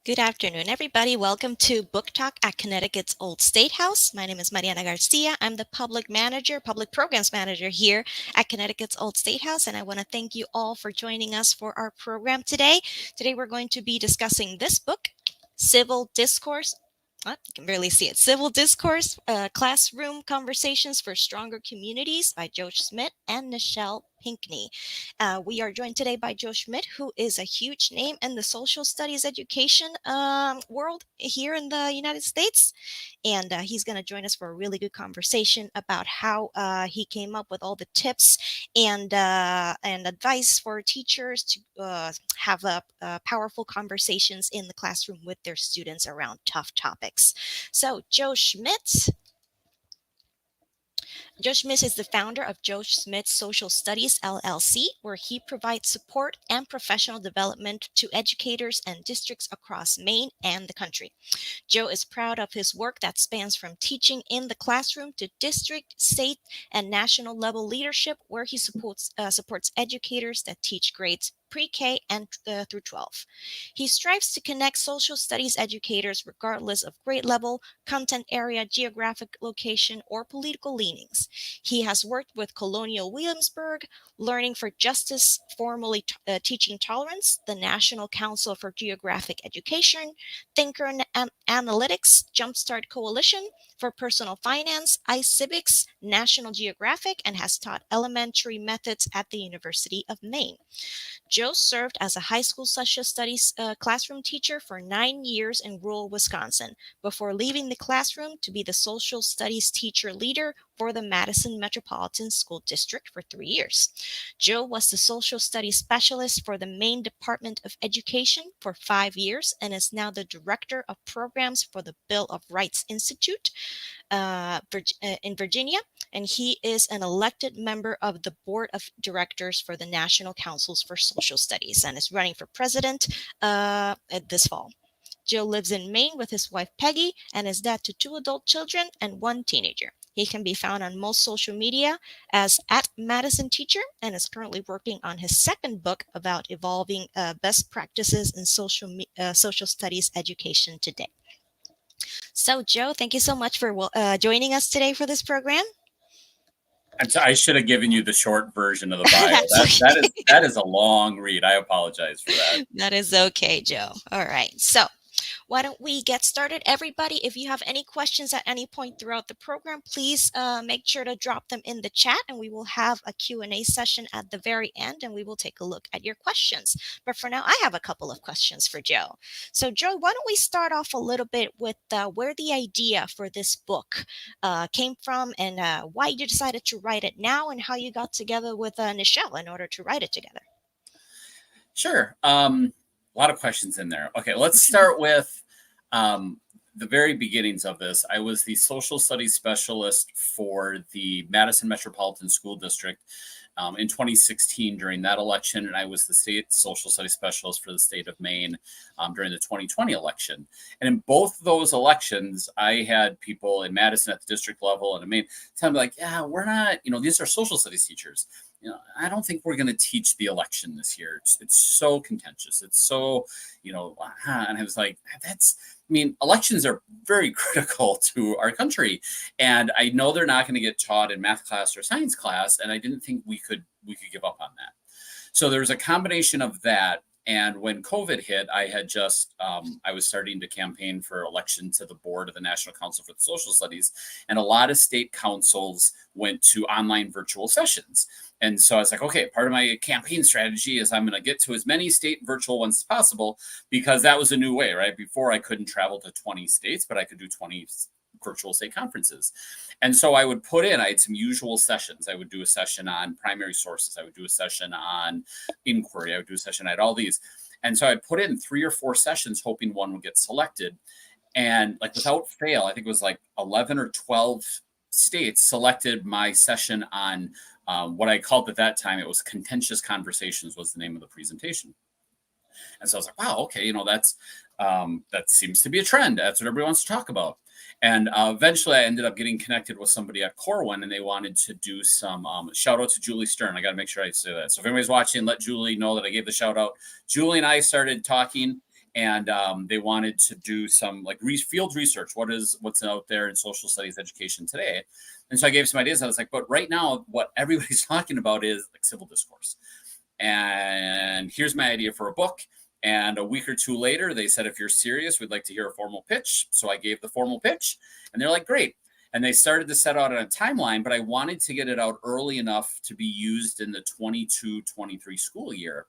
Good afternoon, everybody. Welcome to Book Talk at Connecticut's Old State House. My name is Mariana Garcia. I'm the public programs manager here at Connecticut's Old State House, and I want to thank you all for joining us for our program today. Today, we're going to be discussing this book, Civil Discourse. You can barely see it. Civil Discourse, Classroom Conversations for Stronger Communities by Joe Schmidt and Nichelle Pinkney. We are joined today by Joe Schmidt, who is a huge name in the social studies education world here in the United States. And he's going to join us for a really good conversation about how he came up with all the tips and advice for teachers to have powerful conversations in the classroom with their students around tough topics. So, Joe Schmidt is the founder of Joe Schmidt Social Studies LLC, where he provides support and professional development to educators and districts across Maine and the country. Joe is proud of his work that spans from teaching in the classroom to district, state, and national level leadership, where he supports educators that teach grades pre-K and through 12. He strives to connect social studies educators regardless of grade level, content area, geographic location, or political leanings. He has worked with Colonial Williamsburg, Learning for Justice, formerly Teaching Tolerance, the National Council for Geographic Education, Thinker Analytics, Jumpstart Coalition for Personal Finance, iCivics, National Geographic, and has taught elementary methods at the University of Maine. Joe served as a high school social studies classroom teacher for 9 years in rural Wisconsin before leaving the classroom to be the social studies teacher leader for the Madison Metropolitan School District for 3 years. Joe was the social studies specialist for the Maine Department of Education for 5 years and is now the director of programs for the Bill of Rights Institute in Virginia, and he is an elected member of the board of directors for the National Councils for Social Studies and is running for president this fall. Joe lives in Maine with his wife Peggy and is dad to 2 adult children and 1 teenager. He can be found on most social media as at Madison Teacher and is currently working on his second book about evolving best practices in social studies education today. So, Joe, thank you so much for joining us today for this program. I should have given you the short version of the bio. That's that okay. that is a long read. I apologize for that. That is okay, Joe. All right. So, why don't we get started? Everybody, if you have any questions at any point throughout the program, please make sure to drop them in the chat and we will have a Q&A session at the very end and we will take a look at your questions. But for now, I have a couple of questions for Joe. So Joe, why don't we start off a little bit with where the idea for this book came from and why you decided to write it now and how you got together with Nichelle in order to write it together. Sure. A lot of questions in there. Okay, let's start with the very beginnings of this. I was the social studies specialist for the Madison Metropolitan School District in 2016 during that election, and I was the state social studies specialist for the state of Maine during the 2020 election. And in both those elections, I had people in Madison at the district level and in Maine tell me like, yeah, we're not, these are social studies teachers. I don't think we're going to teach the election this year. It's so contentious. It's so, and I was like, elections are very critical to our country. And I know they're not going to get taught in math class or science class. And I didn't think we could give up on that. So there's a combination of that. And when COVID hit, I had just, I was starting to campaign for election to the board of the National Council for the Social Studies. And a lot of state councils went to online virtual sessions. And so I was like, okay, part of my campaign strategy is I'm going to get to as many state virtual ones as possible, because that was a new way, right? Before I couldn't travel to 20 states, but I could do 20 virtual state conferences. And so I had some usual sessions. I would do a session on primary sources. I would do a session on inquiry. I would do a session. I had all these. And so I'd put in 3 or 4 sessions, hoping one would get selected. And like without fail, I think it was like 11 or 12 states selected my session on what I called at that time, it was Contentious Conversations was the name of the presentation. And so I was like, wow, okay, that seems to be a trend. That's what everybody wants to talk about. And eventually I ended up getting connected with somebody at Corwin, and they wanted to do some shout out to Julie Stern. I got to make sure I say that. So if anybody's watching, let Julie know that I gave the shout out. Julie and I started talking, and they wanted to do some like field research. What's out there in social studies education today? And so I gave some ideas. I was like, but right now, what everybody's talking about is like civil discourse. And here's my idea for a book. And a week or two later, they said, if you're serious, we'd like to hear a formal pitch. So I gave the formal pitch, and they're like, great. And they started to set out on a timeline, but I wanted to get it out early enough to be used in the 22-23 school year.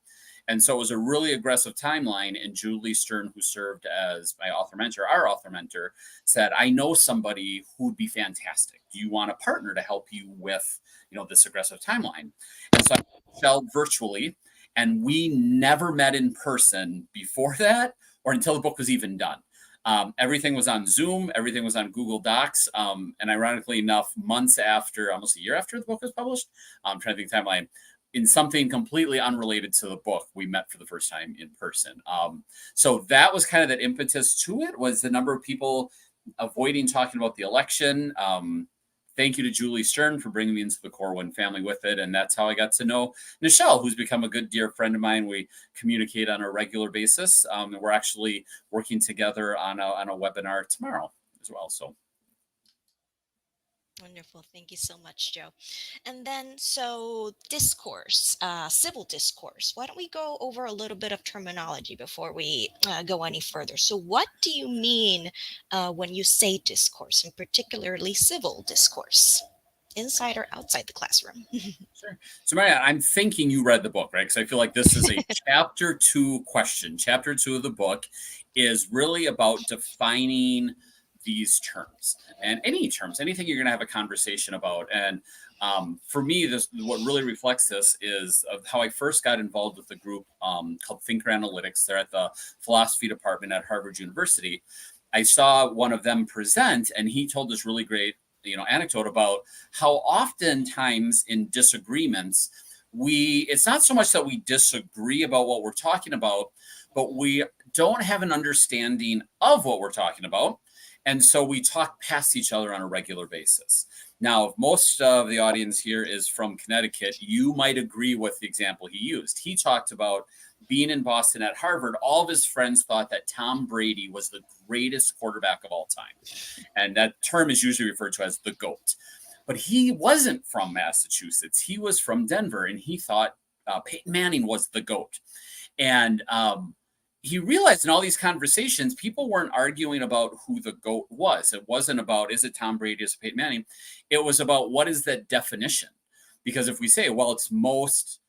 And so it was a really aggressive timeline. And Julie Stern, who served as my author mentor, our author mentor, said, I know somebody who would be fantastic. Do you want a partner to help you with, this aggressive timeline? And so I Nichelle virtually, and we never met in person before that or until the book was even done. Everything was on Zoom. Everything was on Google Docs. And ironically enough, months after, almost a year after the book was published, I'm trying to think timeline, in something completely unrelated to the book, we met for the first time in person. So that was kind of that impetus to it, was the number of people avoiding talking about the election. Thank you to Julie Stern for bringing me into the Corwin family with it. And that's how I got to know Nichelle, who's become a good dear friend of mine. We communicate on a regular basis. And we're actually working together on a webinar tomorrow as well. So. Wonderful. Thank you so much, Joe. And then, so discourse, civil discourse. Why don't we go over a little bit of terminology before we go any further? So what do you mean when you say discourse, and particularly civil discourse, inside or outside the classroom? Sure. So, Maria, I'm thinking you read the book, right? Because I feel like this is a chapter 2 question. Chapter 2 of the book is really about defining these terms, and any terms, anything you're going to have a conversation about. And for me, what really reflects this is of how I first got involved with a group called Thinker Analytics. They're at the philosophy department at Harvard University. I saw one of them present, and he told this really great anecdote about how oftentimes in disagreements, it's not so much that we disagree about what we're talking about, but we don't have an understanding of what we're talking about. And so we talk past each other on a regular basis. Now, if most of the audience here is from Connecticut, you might agree with the example he used. He talked about being in Boston at Harvard. All of his friends thought that Tom Brady was the greatest quarterback of all time. And that term is usually referred to as the GOAT. But he wasn't from Massachusetts. He was from Denver, and he thought Peyton Manning was the GOAT. And he realized in all these conversations, people weren't arguing about who the GOAT was. It wasn't about, is it Tom Brady, is it Peyton Manning? It was about, what is that definition? Because if we say, well, it's most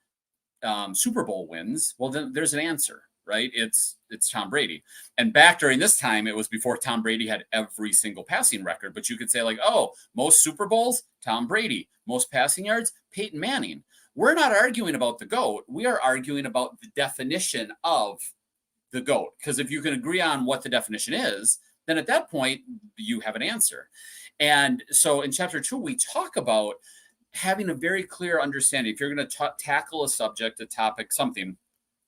Super Bowl wins, well, then there's an answer, right? It's Tom Brady. And back during this time, it was before Tom Brady had every single passing record. But you could say like, oh, most Super Bowls, Tom Brady. Most passing yards, Peyton Manning. We're not arguing about the GOAT. We are arguing about the definition of the GOAT. Because if you can agree on what the definition is, then at that point, you have an answer. And so in chapter 2, we talk about having a very clear understanding. If you're going to tackle a subject, a topic, something,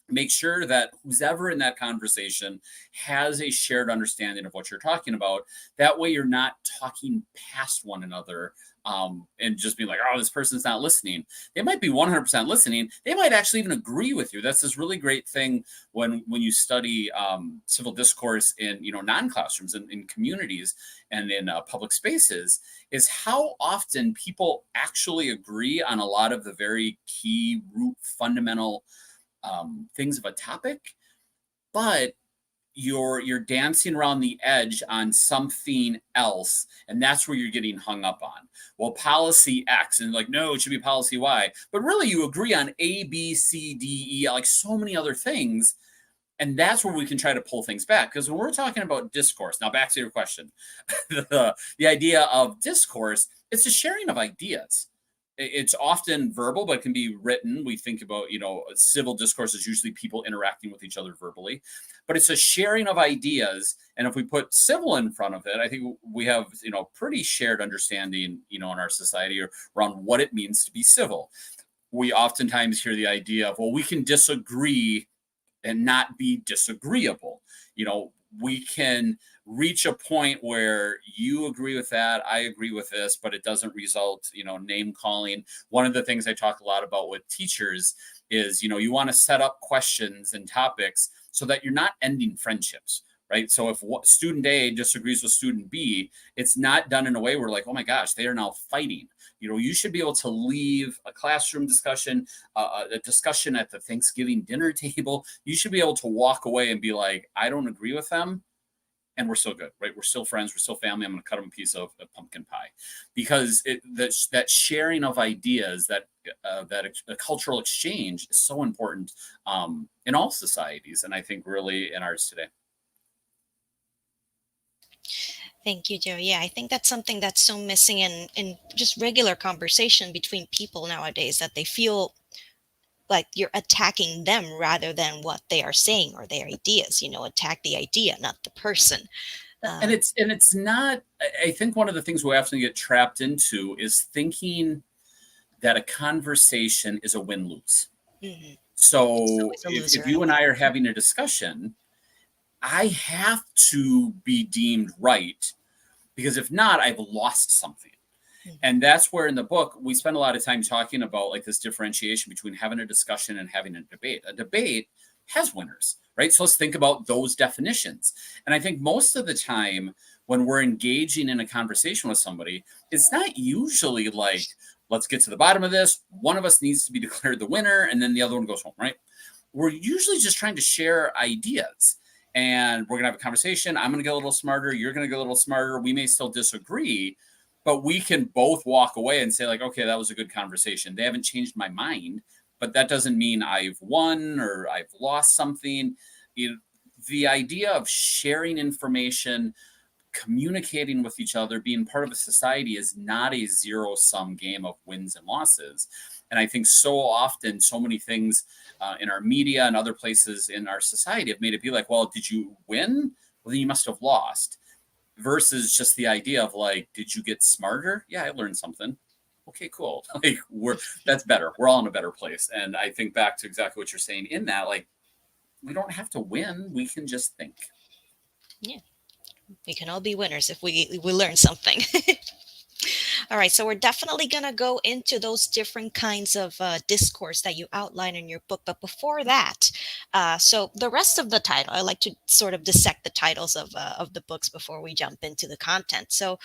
make sure that who's ever in that conversation has a shared understanding of what you're talking about. That way you're not talking past one another and just being like, oh, this person's not listening. They might be 100% listening. They might actually even agree with you. That's this really great thing when you study civil discourse in non-classrooms and in communities and in public spaces, is how often people actually agree on a lot of the very key root fundamental things of a topic, but you're dancing around the edge on something else, and that's where you're getting hung up on. Well, policy X, and like, no, it should be policy Y, but really you agree on A, B, C, D, E, like so many other things, and that's where we can try to pull things back. Because when we're talking about discourse, now back to your question, the idea of discourse, it's a sharing of ideas. It's often verbal, but it can be written. We think about, civil discourse is usually people interacting with each other verbally, but it's a sharing of ideas. And if we put civil in front of it, I think we have, pretty shared understanding, in our society around what it means to be civil. We oftentimes hear the idea of, well, we can disagree and not be disagreeable. we can reach a point where you agree with that, I agree with this, but it doesn't result, name calling. One of the things I talk a lot about with teachers is, you want to set up questions and topics so that you're not ending friendships, right? So if student A disagrees with student B, it's not done in a way where like, oh my gosh, they are now fighting. You should be able to leave a classroom discussion, a discussion at the Thanksgiving dinner table. You should be able to walk away and be like, I don't agree with them, and we're still good, right? We're still friends. We're still family. I'm going to cut them a piece of pumpkin pie, because that sharing of ideas, that a cultural exchange is so important in all societies, and I think really in ours today. Thank you, Joe. Yeah, I think that's something that's so missing in just regular conversation between people nowadays, that they feel like you're attacking them rather than what they are saying or their ideas. Attack the idea, not the person. And it's not. I think one of the things we often get trapped into is thinking that a conversation is a win-lose. Mm-hmm. So if you and I are Mm-hmm. having a discussion, I have to be deemed right, because if not, I've lost something. Mm-hmm. And that's where in the book, we spend a lot of time talking about like this differentiation between having a discussion and having a debate. A debate has winners, right? So let's think about those definitions. And I think most of the time when we're engaging in a conversation with somebody, it's not usually like, let's get to the bottom of this. One of us needs to be declared the winner, and then the other one goes home, right? We're usually just trying to share ideas, and we're going to have a conversation. I'm going to get a little smarter. You're going to get a little smarter. We may still disagree, but we can both walk away and say like, okay, that was a good conversation. They haven't changed my mind, but that doesn't mean I've won or I've lost something. The idea of sharing information, communicating with each other, being part of a society is not a zero-sum game of wins and losses. And I think so often, so many things in our media and other places in our society have made it be like, well, did you win? Well, then you must have lost. Versus just the idea of like, did you get smarter? Yeah, I learned something. Okay, cool. Like that's better. We're all in a better place. And I think back to exactly what you're saying in that, like, we don't have to win. We can just think. Yeah, we can all be winners if we learn something. All right, so we're definitely going to go into those different kinds of discourse that you outline in your book. But before that, so the rest of the title, I like to sort of dissect the titles of the books before we jump into the content. So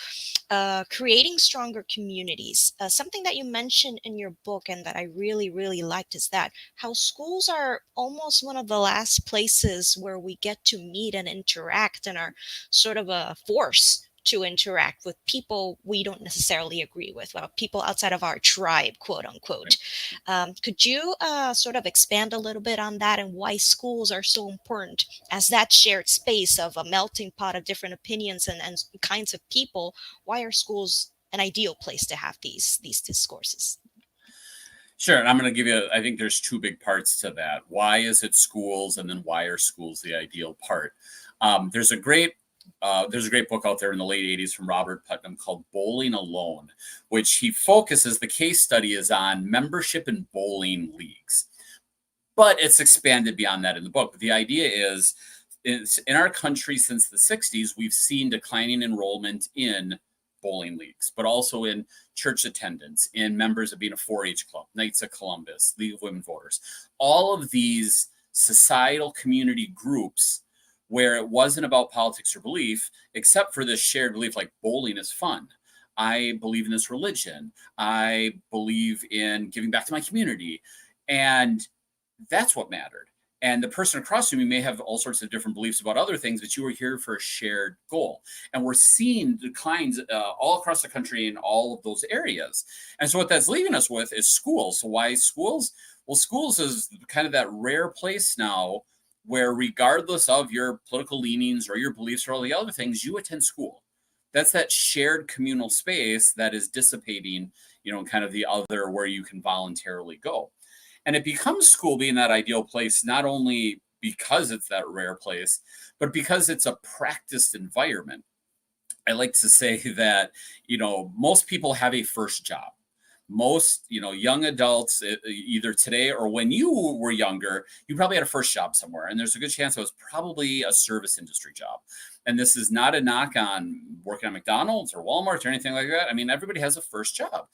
creating stronger communities. Something that you mentioned in your book and that I really, really liked is that how schools are almost one of the last places where we get to meet and interact and are sort of a force to interact with people we don't necessarily agree with, well, people outside of our tribe, quote unquote. Could you sort of expand a little bit on that and why schools are so important as that shared space of a melting pot of different opinions and kinds of people? Why are schools an ideal place to have these discourses? Sure. And I'm going to give you, I think there's two big parts to that. Why is it schools? And then why are schools the ideal part? There's a great book out there in the late 80s from Robert Putnam called Bowling Alone, which he focuses, the case study is on membership in bowling leagues. But it's expanded beyond that in the book. But the idea is in our country since the 60s, we've seen declining enrollment in bowling leagues, but also in church attendance, in members of being a 4-H club, Knights of Columbus, League of Women Voters, all of these societal community groups where it wasn't about politics or belief, except for this shared belief, like bowling is fun. I believe in this religion. I believe in giving back to my community. And that's what mattered. And the person across from you may have all sorts of different beliefs about other things, but you were here for a shared goal. And we're seeing declines all across the country in all of those areas. And so what that's leaving us with is schools. So why schools? Well, schools is kind of that rare place now where regardless of your political leanings or your beliefs or all the other things, you attend school. That's that shared communal space that is dissipating, kind of the other where you can voluntarily go. And it becomes school being that ideal place, not only because it's that rare place, but because it's a practiced environment. I like to say that, most people have a first job. most, young adults, either today or when you were younger, you probably had a first job somewhere, and there's a good chance it was probably a service industry job. And this is not a knock on working at McDonald's or Walmart or anything like that. I mean, everybody has a first job.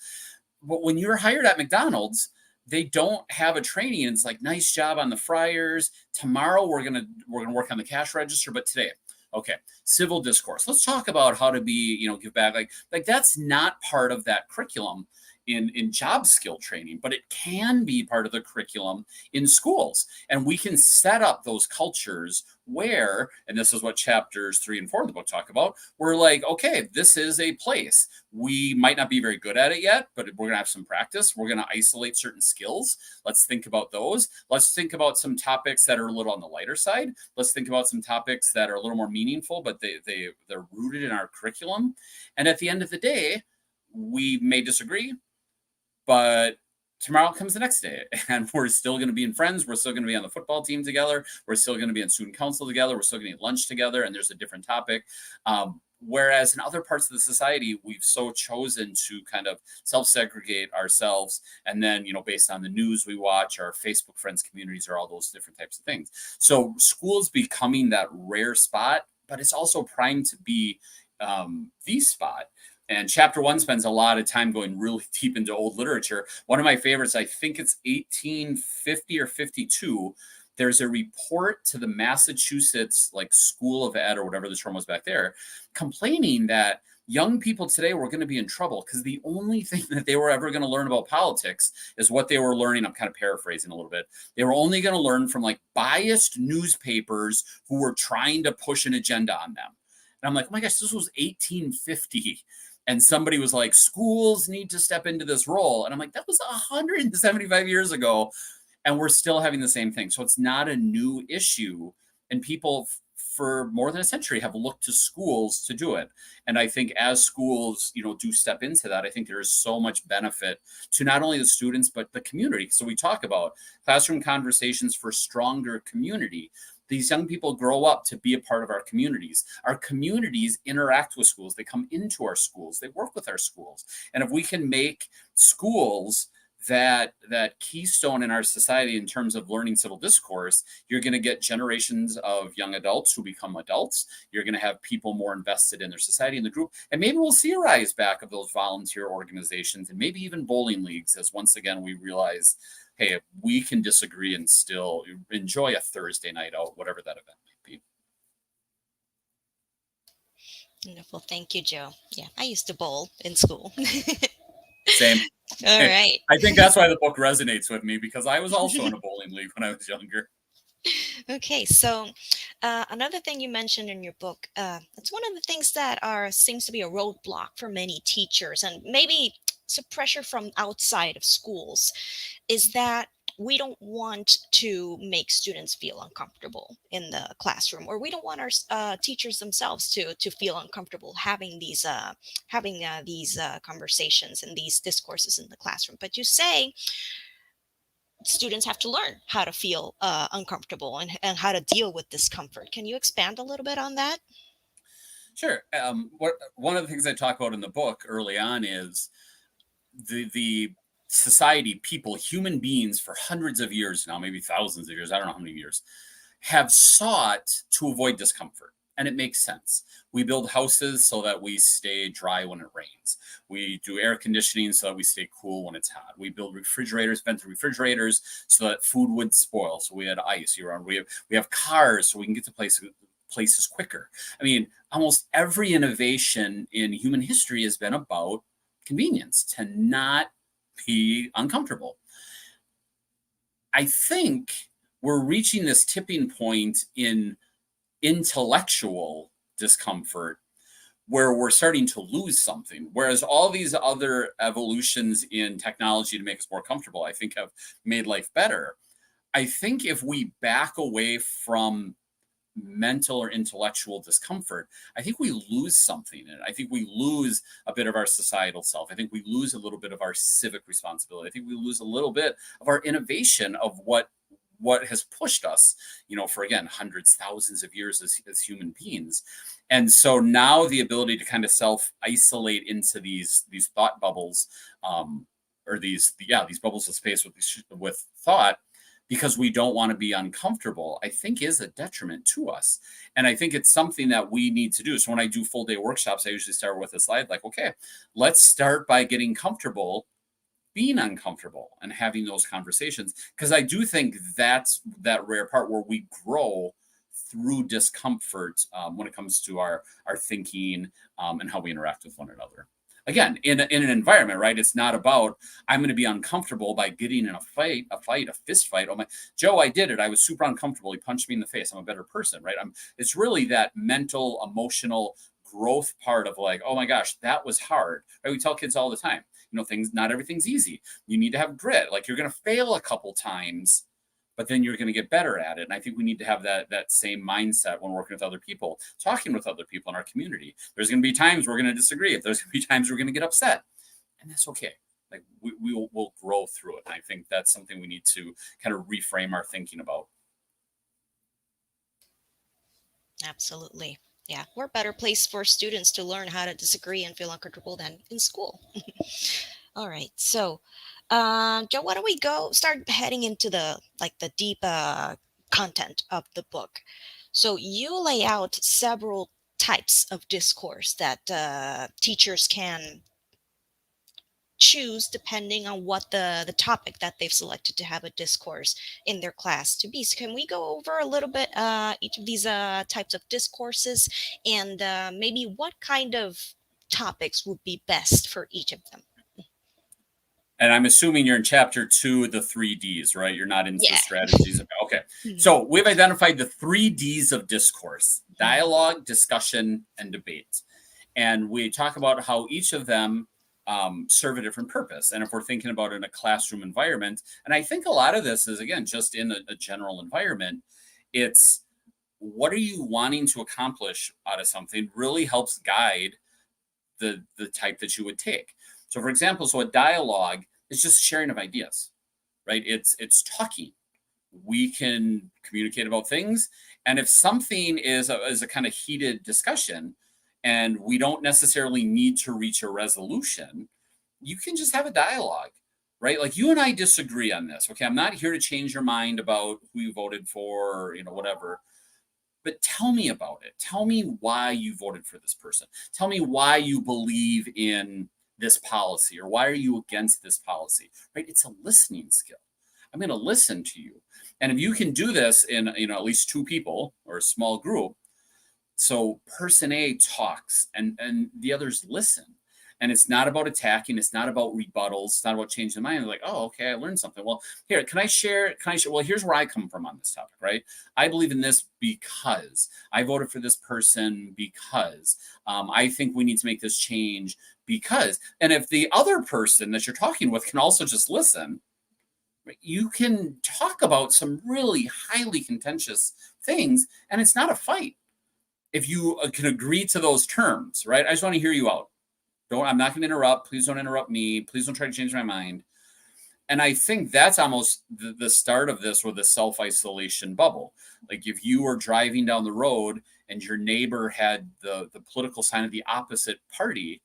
But when you're hired at McDonald's, they don't have a training. And it's like, nice job on the fryers. Tomorrow we're gonna work on the cash register, but today, okay, civil discourse. Let's talk about how to be, give back. Like that's not part of that curriculum in job skill training, but it can be part of the curriculum in schools. And we can set up those cultures where, and this is what chapters 3 and 4 of the book talk about, we're like, okay, this is a place. We might not be very good at it yet, but we're gonna have some practice. We're gonna isolate certain skills. Let's think about those. Let's think about some topics that are a little on the lighter side. Let's think about some topics that are a little more meaningful, but they're rooted in our curriculum. And at the end of the day, we may disagree, but tomorrow comes the next day, and we're still going to be in friends. We're still going to be on the football team together. We're still going to be in student council together. We're still going to eat lunch together, and there's a different topic. Whereas in other parts of the society, we've so chosen to kind of self-segregate ourselves. And then, based on the news we watch, our Facebook friends communities, or all those different types of things. So school's becoming that rare spot, but it's also primed to be the spot. And chapter 1 spends a lot of time going really deep into old literature. One of my favorites, I think it's 1850 or 52. There's a report to the Massachusetts School of Ed, or whatever the term was back there, complaining that young people today were going to be in trouble because the only thing that they were ever going to learn about politics is what they were learning. I'm kind of paraphrasing a little bit. They were only going to learn from biased newspapers who were trying to push an agenda on them. And I'm like, oh my gosh, this was 1850. And somebody was like, schools need to step into this role. And I'm like, that was 175 years ago. And we're still having the same thing. So it's not a new issue. And people for more than a century have looked to schools to do it. And I think as schools, do step into that, I think there is so much benefit to not only the students, but the community. So we talk about classroom conversations for stronger community. These young people grow up to be a part of our communities. Our communities interact with schools. They come into our schools. They work with our schools. And if we can make schools that keystone in our society in terms of learning civil discourse, you're going to get generations of young adults who become adults. You're going to have people more invested in their society and the group. And maybe we'll see a rise back of those volunteer organizations and maybe even bowling leagues, as once again we realize, hey, we can disagree and still enjoy a Thursday night out, whatever that event might be. Wonderful. Thank you, Joe. Yeah, I used to bowl in school. Same. All right. I think that's why the book resonates with me, because I was also in a bowling league when I was younger. Okay, so another thing you mentioned in your book, it's one of the things that seems to be a roadblock for many teachers, and maybe some pressure from outside of schools, is that we don't want to make students feel uncomfortable in the classroom, or we don't want our teachers themselves to feel uncomfortable having these conversations and these discourses in the classroom. But you say students have to learn how to feel uncomfortable and how to deal with discomfort. Can you expand a little bit on that? Sure. One of the things I talk about in the book early on is the society, people, human beings for hundreds of years now, maybe thousands of years, I don't know how many years, have sought to avoid discomfort. And it makes sense. We build houses so that we stay dry when it rains. We do air conditioning so that we stay cool when it's hot. We build refrigerators, vent the refrigerators so that food would spoil. So we had ice around. We have cars so we can get to places quicker. I mean, almost every innovation in human history has been about convenience, to not be uncomfortable. I think we're reaching this tipping point in intellectual discomfort where we're starting to lose something, whereas all these other evolutions in technology to make us more comfortable, I think, have made life better. I think if we back away from mental or intellectual discomfort, I think we lose something. And I think we lose a bit of our societal self. I think we lose a little bit of our civic responsibility. I think we lose a little bit of our innovation of what has pushed us, for, again, hundreds, thousands of years as human beings. And so now the ability to kind of self-isolate into these thought bubbles, or these bubbles of space with thought, because we don't want to be uncomfortable, I think is a detriment to us. And I think it's something that we need to do. So when I do full day workshops, I usually start with a slide like, okay, let's start by getting comfortable being uncomfortable and having those conversations. Because I do think that's that rare part where we grow through discomfort when it comes to our thinking and how we interact with one another. Again, in an environment, right? It's not about I'm going to be uncomfortable by getting in a fist fight. Oh my, Joe, I did it. I was super uncomfortable. He punched me in the face. I'm a better person, right? It's really that mental, emotional growth part of like, oh my gosh, that was hard. Right? We tell kids all the time, not everything's easy. You need to have grit. Like, you're going to fail a couple times, but then you're going to get better at it. And I think we need to have that same mindset when working with other people, talking with other people in our community. There's going to be times we're going to disagree. If there's going to be times we're going to get upset, and that's okay. Like, we'll grow through it. And I think that's something we need to kind of reframe our thinking about. Absolutely. Yeah, we're a better place for students to learn how to disagree and feel uncomfortable than in school. All right. So, Joe, why don't we start heading into the deep content of the book? So you lay out several types of discourse that teachers can choose depending on what the topic that they've selected to have a discourse in their class to be. So can we go over a little bit each of these types of discourses, and maybe what kind of topics would be best for each of them? And I'm assuming you're in chapter 2, the 3Ds, right? You're not into the Yeah. strategies. Okay. So we've identified the 3Ds of discourse: dialogue, discussion, and debate. And we talk about how each of them serve a different purpose. And if we're thinking about in a classroom environment, and I think a lot of this is, again, just in a general environment, it's what are you wanting to accomplish out of something really helps guide the type that you would take. So, for example, a dialogue is just sharing of ideas, right? It's talking. We can communicate about things, and if something is a kind of heated discussion, and we don't necessarily need to reach a resolution, you can just have a dialogue, right? Like, you and I disagree on this. Okay, I'm not here to change your mind about who you voted for, or whatever. But tell me about it. Tell me why you voted for this person. Tell me why you believe in this policy, or why are you against this policy, right? It's a listening skill. I'm going to listen to you. And if you can do this in, at least 2 people or a small group, so person A talks and the others listen. And it's not about attacking. It's not about rebuttals. It's not about changing the mind. They're like, oh, okay, I learned something. Well, here, can I share? Well, here's where I come from on this topic, right? I believe in this because I voted for this person because I think we need to make this change because. And if the other person that you're talking with can also just listen, you can talk about some really highly contentious things, and it's not a fight if you can agree to those terms, right? I just want to hear you out. I'm not going to interrupt. Please don't interrupt me. Please don't try to change my mind. And I think that's almost the start of this, with the self-isolation bubble. Like, if you were driving down the road and your neighbor had the political sign of the opposite party,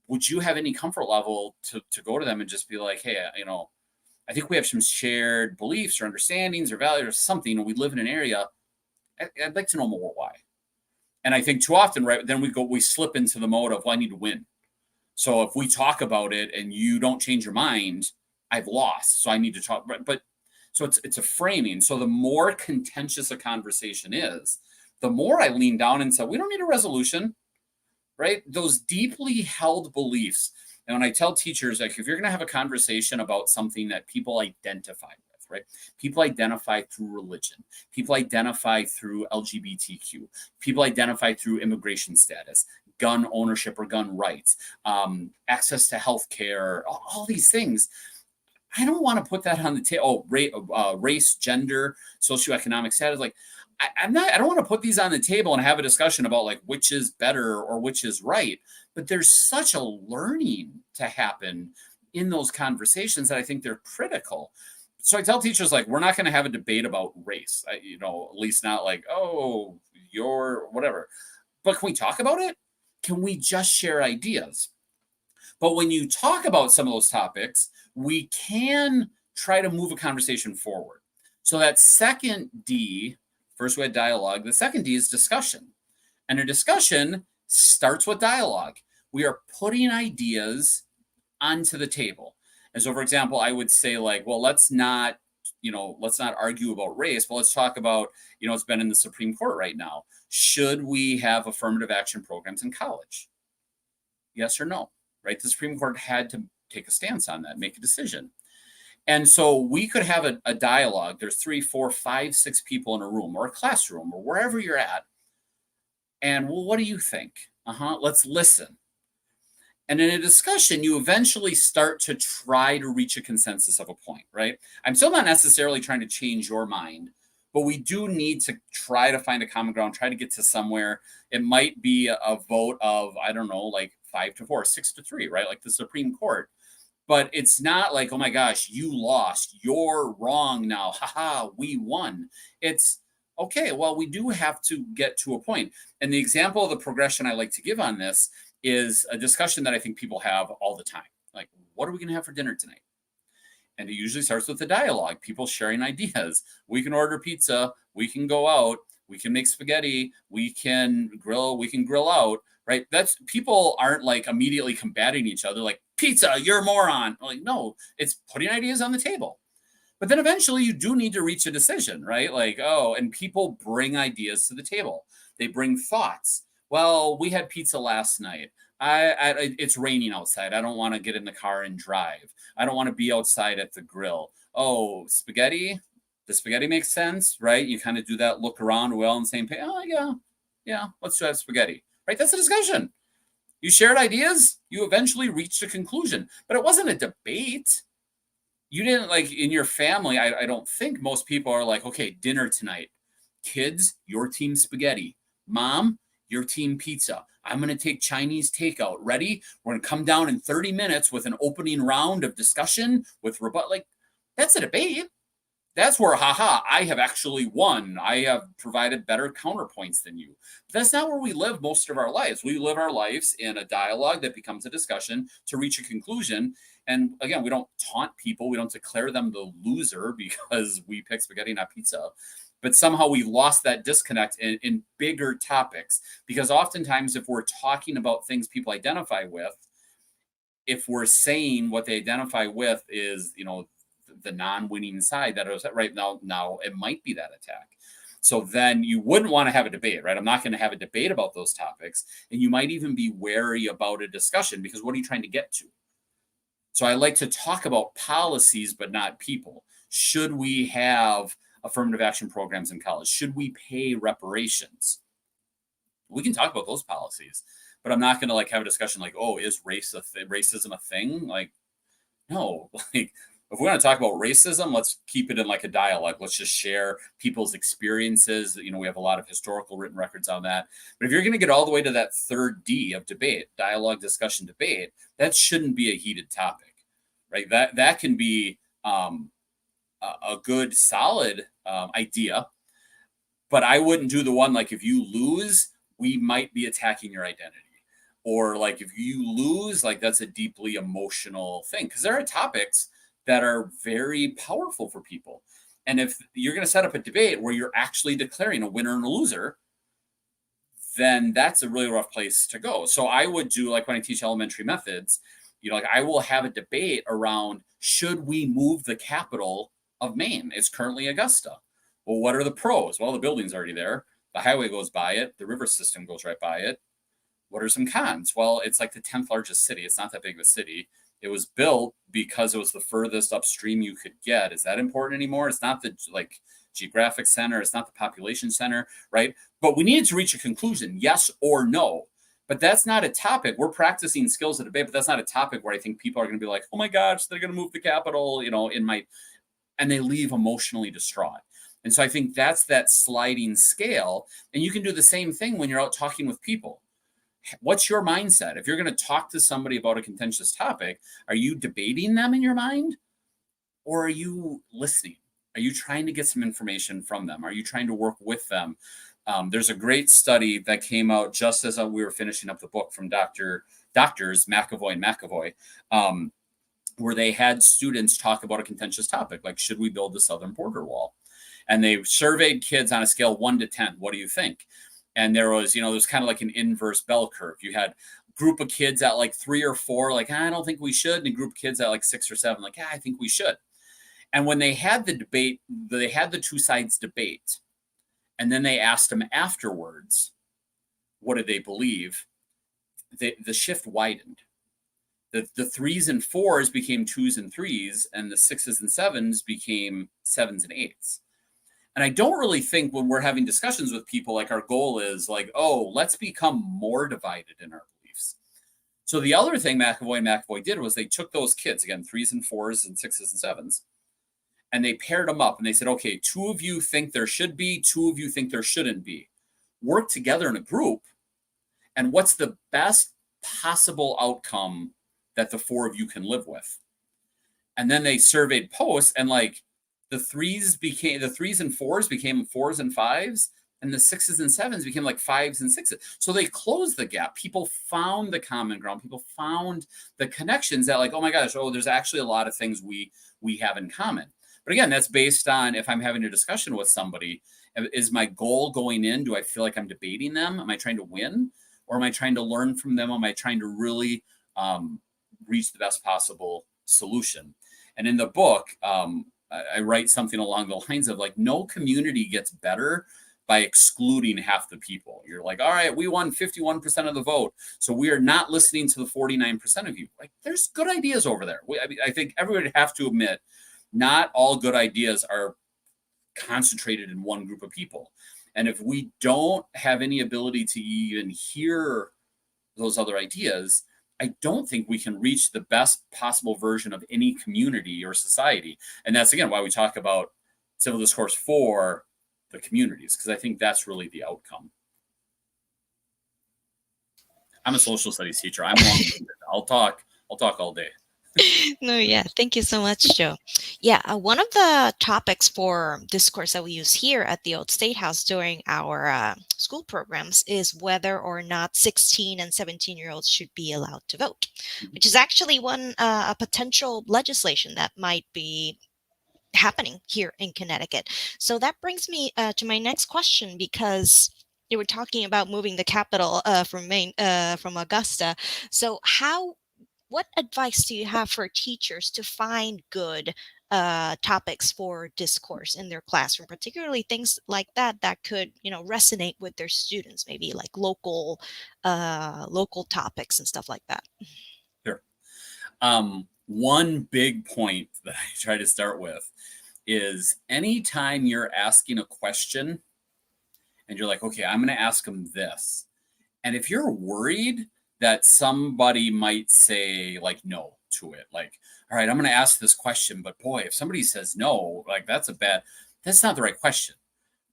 would you have any comfort level to go to them and just be like, hey, I think we have some shared beliefs or understandings or values or something, and we live in an area. I'd like to know more why. And I think too often, right, then we slip into the mode of, well, I need to win. So if we talk about it and you don't change your mind, I've lost. So I need to talk. But so it's a framing. So the more contentious a conversation is, the more I lean down and say, we don't need a resolution, right? Those deeply held beliefs. And when I tell teachers, like, if you're going to have a conversation about something that people identify with, right? People identify through religion. People identify through LGBTQ. People identify through immigration status, gun ownership or gun rights, access to healthcare, all these things. I don't want to put that on the table. Race, gender, socioeconomic status. Like, I don't want to put these on the table and have a discussion about like which is better or which is right. But there's such a learning to happen in those conversations that I think they're critical. So I tell teachers, like, we're not going to have a debate about race, at least not like, oh, you're whatever. But can we talk about it? Can we just share ideas? But when you talk about some of those topics, we can try to move a conversation forward. So that second D, first we had dialogue, the second D is discussion. And a discussion starts with dialogue. We are putting ideas onto the table. And so, for example, I would say like, well, let's not argue about race, but let's talk about, it's been in the Supreme Court right now. Should we have affirmative action programs in college? Yes or no, right? The Supreme Court had to take a stance on that, make a decision. And so we could have a dialogue. There's 3, 4, 5, 6 people in a room or a classroom or wherever you're at. And well, what do you think? Let's listen. And in a discussion, you eventually start to try to reach a consensus of a point, right? I'm still not necessarily trying to change your mind, but we do need to try to find a common ground, try to get to somewhere. It might be a vote of, I don't know, like 5-4, 6-3, right? Like the Supreme Court. But it's not like, oh my gosh, you lost, you're wrong now, haha, we won. It's, okay, well, we do have to get to a point. And the example of the progression I like to give on this is a discussion that I think people have all the time. Like, what are we going to have for dinner tonight? And it usually starts with a dialogue, people sharing ideas. We can order pizza, we can go out, we can make spaghetti, we can grill out, right? That's, people aren't like immediately combating each other like, pizza, you're a moron. Like, no, it's putting ideas on the table. But then eventually you do need to reach a decision, right? Like, and people bring ideas to the table. They bring thoughts. Well, we had pizza last night. It's raining outside. I don't want to get in the car and drive. I don't want to be outside at the grill. Oh, spaghetti? The spaghetti makes sense, right? You kind of do that look around, well, on the same page. Oh, yeah, let's have spaghetti, right? That's a discussion. You shared ideas, you eventually reached a conclusion, but it wasn't a debate. You didn't, like, in your family, I don't think most people are like, okay, dinner tonight. Kids, your team spaghetti. Mom, your team pizza. I'm going to take Chinese takeout. Ready? We're going to come down in 30 minutes with an opening round of discussion with rebut. Like, that's a debate. That's where, haha, I have actually won. I have provided better counterpoints than you. But that's not where we live most of our lives. We live our lives in a dialogue that becomes a discussion to reach a conclusion. And again, we don't taunt people. We don't declare them the loser because we pick spaghetti, not pizza. But somehow we lost that disconnect in bigger topics. Because oftentimes, if we're talking about things people identify with, if we're saying what they identify with is, the non-winning side, that is right now it might be that attack. So then you wouldn't want to have a debate, right? I'm not going to have a debate about those topics. And you might even be wary about a discussion because what are you trying to get to? So I like to talk about policies, but not people. Should we have affirmative action programs in college? Should we pay reparations? We can talk about those policies, but I'm not going to like have a discussion like, oh, is racism a thing? Like, no, like, if we want to talk about racism, let's keep it in like a dialogue. Let's just share people's experiences. We have a lot of historical written records on that. But if you're going to get all the way to that third D of debate, dialogue, discussion, debate, that shouldn't be a heated topic, right? That can be a good, solid idea. But I wouldn't do the one like, if you lose, we might be attacking your identity. Or like, if you lose, like that's a deeply emotional thing. Because there are topics that are very powerful for people. And if you're going to set up a debate where you're actually declaring a winner and a loser, then that's a really rough place to go. So I would do, like when I teach elementary methods, like I will have a debate around, should we move the capital of Maine? It's currently Augusta. Well, what are the pros? Well, the building's already there. The highway goes by it. The river system goes right by it. What are some cons? Well, it's like the 10th largest city. It's not that big of a city. It was built because it was the furthest upstream you could get. Is that important anymore? It's not the like geographic center. It's not the population center, right? But we needed to reach a conclusion, yes or no. But that's not a topic. We're practicing skills of debate, but that's not a topic where I think people are going to be like, oh my gosh, they're going to move the capital, and they leave emotionally distraught. And so I think that's that sliding scale. And you can do the same thing when you're out talking with people. What's your mindset? If you're going to talk to somebody about a contentious topic, are you debating them in your mind? Or are you listening? Are you trying to get some information from them? Are you trying to work with them? There's a great study that came out just as we were finishing up the book from Dr. doctors, McAvoy and McAvoy, where they had students talk about a contentious topic, like, should we build the southern border wall? And they surveyed kids on a scale 1 to 10. What do you think? And there was, there's kind of like an inverse bell curve. You had a group of kids at like 3 or 4, like, I don't think we should. And a group of kids at like 6 or 7, like, I think we should. And when they had the debate, they had the two sides debate. And then they asked them afterwards, what did they believe? The shift widened. The 3s and 4s became 2s and 3s, and the 6s and 7s became 7s and 8s. And I don't really think when we're having discussions with people, like, our goal is like, oh, let's become more divided in our beliefs. So the other thing McAvoy and McAvoy did was they took those kids, again, 3s and 4s and 6s and 7s, and they paired them up and they said, okay, 2 of you think there should be, 2 of you think there shouldn't be. Work together in a group, and what's the best possible outcome that the 4 of you can live with? And then they surveyed posts, and like, the 3s and 4s became 4s and 5s, and the 6s and 7s became like 5s and 6s. So they closed the gap. People found the common ground. People found the connections that, like, oh my gosh, there's actually a lot of things we have in common. But again, that's based on, if I'm having a discussion with somebody, is my goal going in, do I feel like I'm debating them? Am I trying to win? Or am I trying to learn from them? Am I trying to really reach the best possible solution? And in the book, I write something along the lines of, like, no community gets better by excluding half the people. You're like, all right, we won 51% of the vote, so we are not listening to the 49% of you. Like, there's good ideas over there. I think everybody would have to admit, not all good ideas are concentrated in one group of people. And if we don't have any ability to even hear those other ideas, I don't think we can reach the best possible version of any community or society. And that's, again, why we talk about civil discourse for the communities, because I think that's really the outcome. I'm a social studies teacher. I'm long-winded. I'll talk all day. No, yeah. Thank you so much, Joe. Yeah, one of the topics for discourse that we use here at the Old State House during our school programs is whether or not 16 and 17-year-olds should be allowed to vote, which is actually a potential legislation that might be happening here in Connecticut. So that brings me to my next question, because you were talking about moving the capital from Maine, from Augusta. So what advice do you have for teachers to find good topics for discourse in their classroom, particularly things like that could, resonate with their students, maybe like local topics and stuff like that? Sure. One big point that I try to start with is, anytime you're asking a question and you're like, okay, I'm going to ask them this. And if you're worried that somebody might say, like, no to it, like, all right, I'm going to ask this question, but boy, if somebody says no, like, that's not the right question,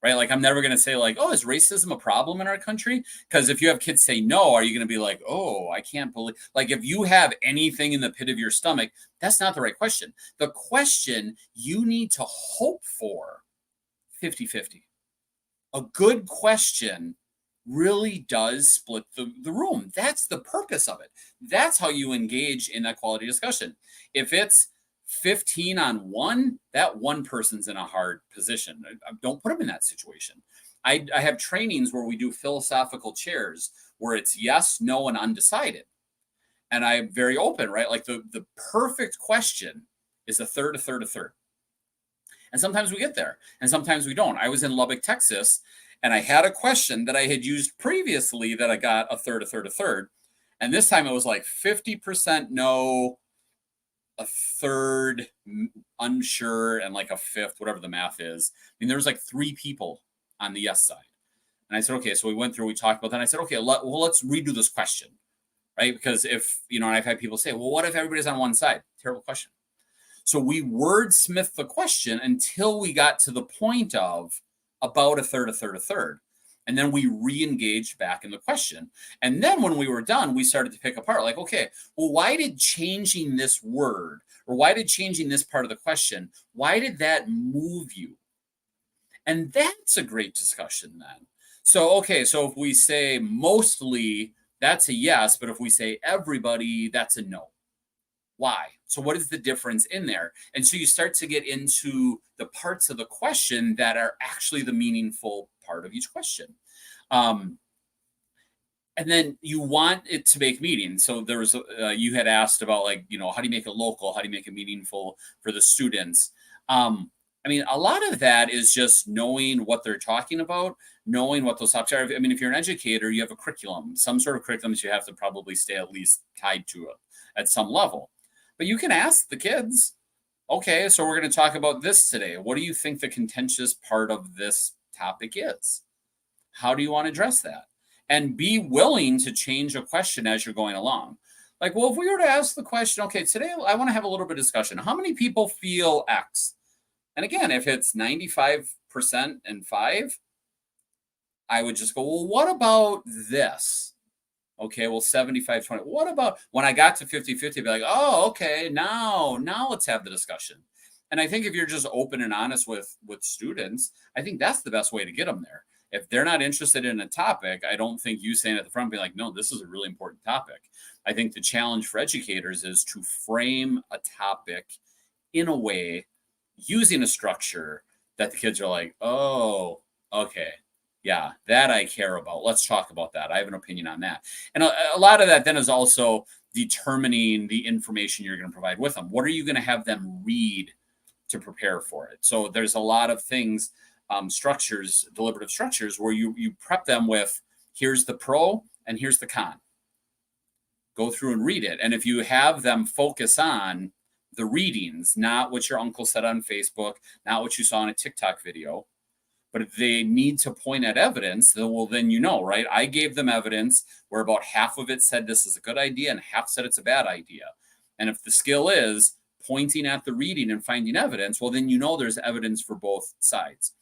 right? Like, I'm never going to say, like, oh, is racism a problem in our country? Because if you have kids say no, are you going to be like, oh, I can't believe, like, if you have anything in the pit of your stomach, that's not the right question. The question you need to hope for 50-50. A good question really does split the room. That's the purpose of it. That's how you engage in that quality discussion. If it's 15 on 1, that one person's in a hard position. Don't put them in that situation. I have trainings where we do philosophical chairs where it's yes, no, and undecided. And I'm very open, right? Like, the perfect question is a third, a third, a third. And sometimes we get there and sometimes we don't. I was in Lubbock, Texas, and I had a question that I had used previously that I got a third, a third, a third. And this time it was like 50% no, a third unsure, and like a fifth, whatever the math is. I mean, there was like 3 people on the yes side. And I said, okay, so we went through, we talked about that. And I said, okay, let's redo this question, right? Because if, and I've had people say, well, what if everybody's on one side? Terrible question. So we wordsmith the question until we got to the point of about a third, a third, a third. And then we re-engaged back in the question. And then when we were done, we started to pick apart, like, okay, well, why did changing this word, or why did changing this part of the question, why did that move you? And that's a great discussion then. So, okay, so if we say mostly that's a yes. But if we say everybody, that's a no. Why? So what is the difference in there? And so you start to get into the parts of the question that are actually the meaningful part of each question. And then you want it to make meaning. So there was, you had asked about, like, how do you make it local? How do you make it meaningful for the students? I mean, a lot of that is just knowing what they're talking about, knowing what those topics are. I mean, if you're an educator, you have a curriculum, some sort of curriculum that you have to probably stay at least tied to it at some level. But you can ask the kids, okay, so we're going to talk about this today. What do you think the contentious part of this topic is? How do you want to address that? And be willing to change a question as you're going along. Like, well, if we were to ask the question, okay, today I want to have a little bit of discussion. How many people feel X? And again, if it's 95% and 5, I would just go, well, what about this? Okay, well, 75-20. What about when I got to 50-50, be like, oh, okay, now let's have the discussion. And I think if you're just open and honest with students, I think that's the best way to get them there. If they're not interested in a topic, I don't think you saying at the front, be like, no, this is a really important topic. I think the challenge for educators is to frame a topic in a way using a structure that the kids are like, oh, okay, yeah, that I care about. Let's talk about that. I have an opinion on that. And a lot of that then is also determining the information you're going to provide with them. What are you going to have them read to prepare for it? So there's a lot of things, structures, deliberative structures, where you prep them with, here's the pro and here's the con. Go through and read it. And if you have them focus on the readings, not what your uncle said on Facebook, not what you saw in a TikTok video, but if they need to point at evidence, then right? I gave them evidence where about half of it said this is a good idea and half said it's a bad idea. And if the skill is pointing at the reading and finding evidence, well, then there's evidence for both sides.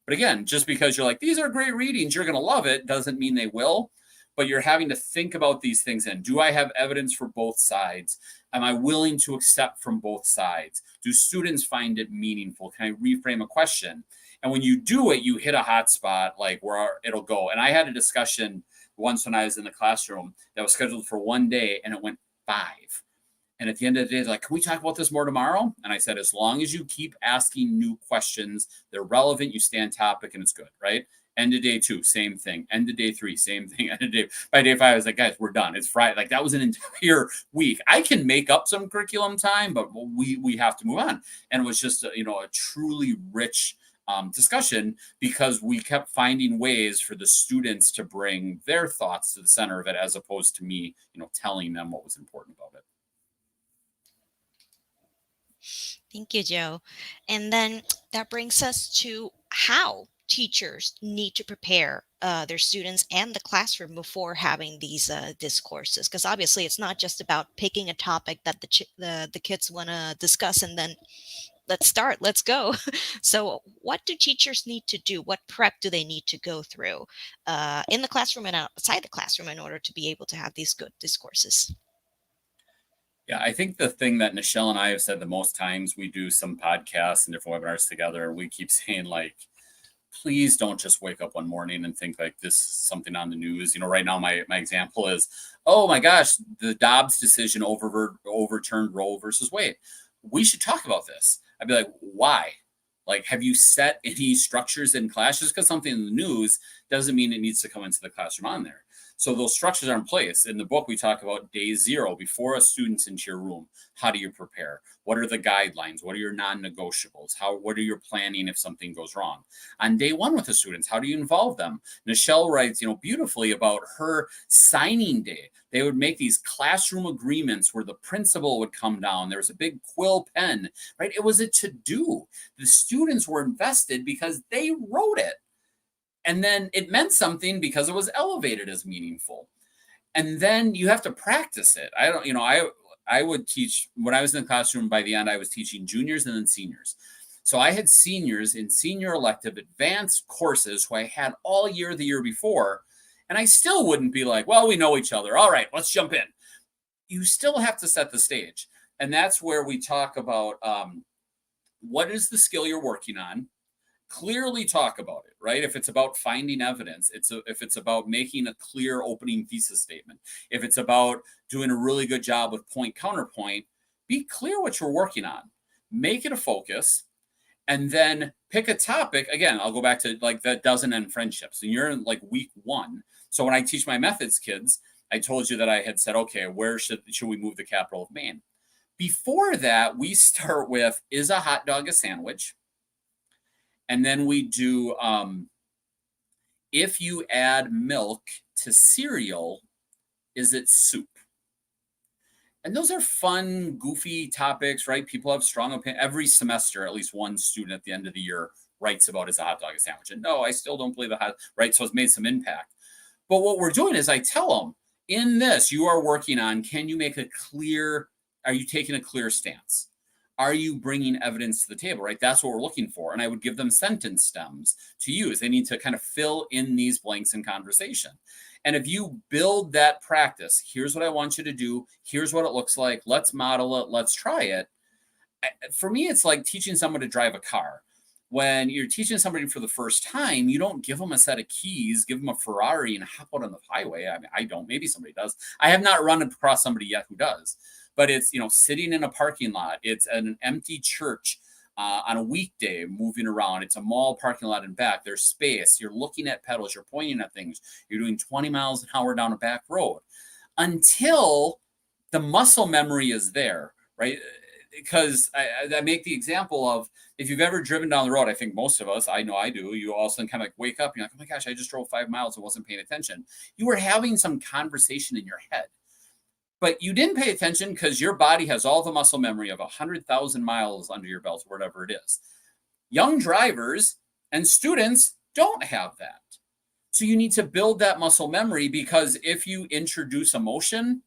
But again, just because you're like, these are great readings, you're going to love it, doesn't mean they will. But you're having to think about these things. And do I have evidence for both sides? Am I willing to accept from both sides? Do students find it meaningful? Can I reframe a question? And when you do it, you hit a hot spot, like where it'll go. And I had a discussion once when I was in the classroom that was scheduled for one day, and it went 5. And at the end of the day, like, can we talk about this more tomorrow? And I said, as long as you keep asking new questions, they're relevant, you stay on topic, and it's good, right? End of day 2, same thing. End of day 3, same thing. By day 5, I was like, guys, we're done. It's Friday. Like, that was an entire week. I can make up some curriculum time, but we have to move on. And it was just a truly rich discussion, because we kept finding ways for the students to bring their thoughts to the center of it, as opposed to me, telling them what was important about it. Thank you, Joe. And then that brings us to how teachers need to prepare their students and the classroom before having these discourses. Because obviously, it's not just about picking a topic that the kids want to discuss and then let's go. So what do teachers need to do? What prep do they need to go through in the classroom and outside the classroom in order to be able to have these good discourses? Yeah, I think the thing that Nichelle and I have said the most times, we do some podcasts and different webinars together, we keep saying, like, please don't just wake up one morning and think like this is something on the news. Right now, my example is, oh my gosh, the Dobbs decision overturned Roe versus Wade. We should talk about this. I'd be like, why? Like, have you set any structures in class? Just because something in the news doesn't mean it needs to come into the classroom on there. So those structures are in place. In the book, we talk about day 0, before a student's into your room. How do you prepare? What are the guidelines? What are your non-negotiables? What are your planning if something goes wrong? On day 1 with the students, how do you involve them? Nichelle writes, beautifully about her signing day. They would make these classroom agreements where the principal would come down. There was a big quill pen, right? It was a to-do. The students were invested because they wrote it. And then it meant something because it was elevated as meaningful. And then you have to practice it. I would teach, when I was in the classroom, by the end, I was teaching juniors and then seniors. So I had seniors in senior elective advanced courses who I had all year the year before. And I still wouldn't be like, well, we know each other. All right, let's jump in. You still have to set the stage. And that's where we talk about what is the skill you're working on, clearly talk about it, right? If it's about finding evidence, if it's about making a clear opening thesis statement, if it's about doing a really good job with point counterpoint, be clear what you're working on, make it a focus, and then pick a topic. Again, I'll go back to like that doesn't end friendships, and you're in like week 1. So when I teach my methods kids, I told you that I had said, okay, where should we move the capital of Maine? Before that, we start with, is a hot dog a sandwich? And then we do, if you add milk to cereal, is it soup? And those are fun, goofy topics, right? People have strong opinion. Every semester, at least one student at the end of the year writes about, is a hot dog a sandwich? And no, I still don't believe right? So it's made some impact. But what we're doing is I tell them, in this, you are working on, can you make a clear, are you taking a clear stance? Are you bringing evidence to the table, right? That's what we're looking for. And I would give them sentence stems to use. They need to kind of fill in these blanks in conversation. And if you build that practice, here's what I want you to do. Here's what it looks like. Let's model it. Let's try it. For me, it's like teaching someone to drive a car. When you're teaching somebody for the first time, you don't give them a set of keys, give them a Ferrari and hop out on the highway. I mean, I don't, maybe somebody does. I have not run across somebody yet who does. But it's, sitting in a parking lot. It's an empty church on a weekday, moving around. It's a mall parking lot in back. There's space. You're looking at pedals. You're pointing at things. You're doing 20 miles an hour down a back road until the muscle memory is there, right? Because I make the example of, if you've ever driven down the road, I think most of us, I know I do, you all of a sudden kind of like wake up and you're like, oh my gosh, I just drove 5 miles and wasn't paying attention. You were having some conversation in your head. But you didn't pay attention because your body has all the muscle memory of 100,000 miles under your belt, whatever it is. Young drivers and students don't have that. So you need to build that muscle memory, because if you introduce emotion,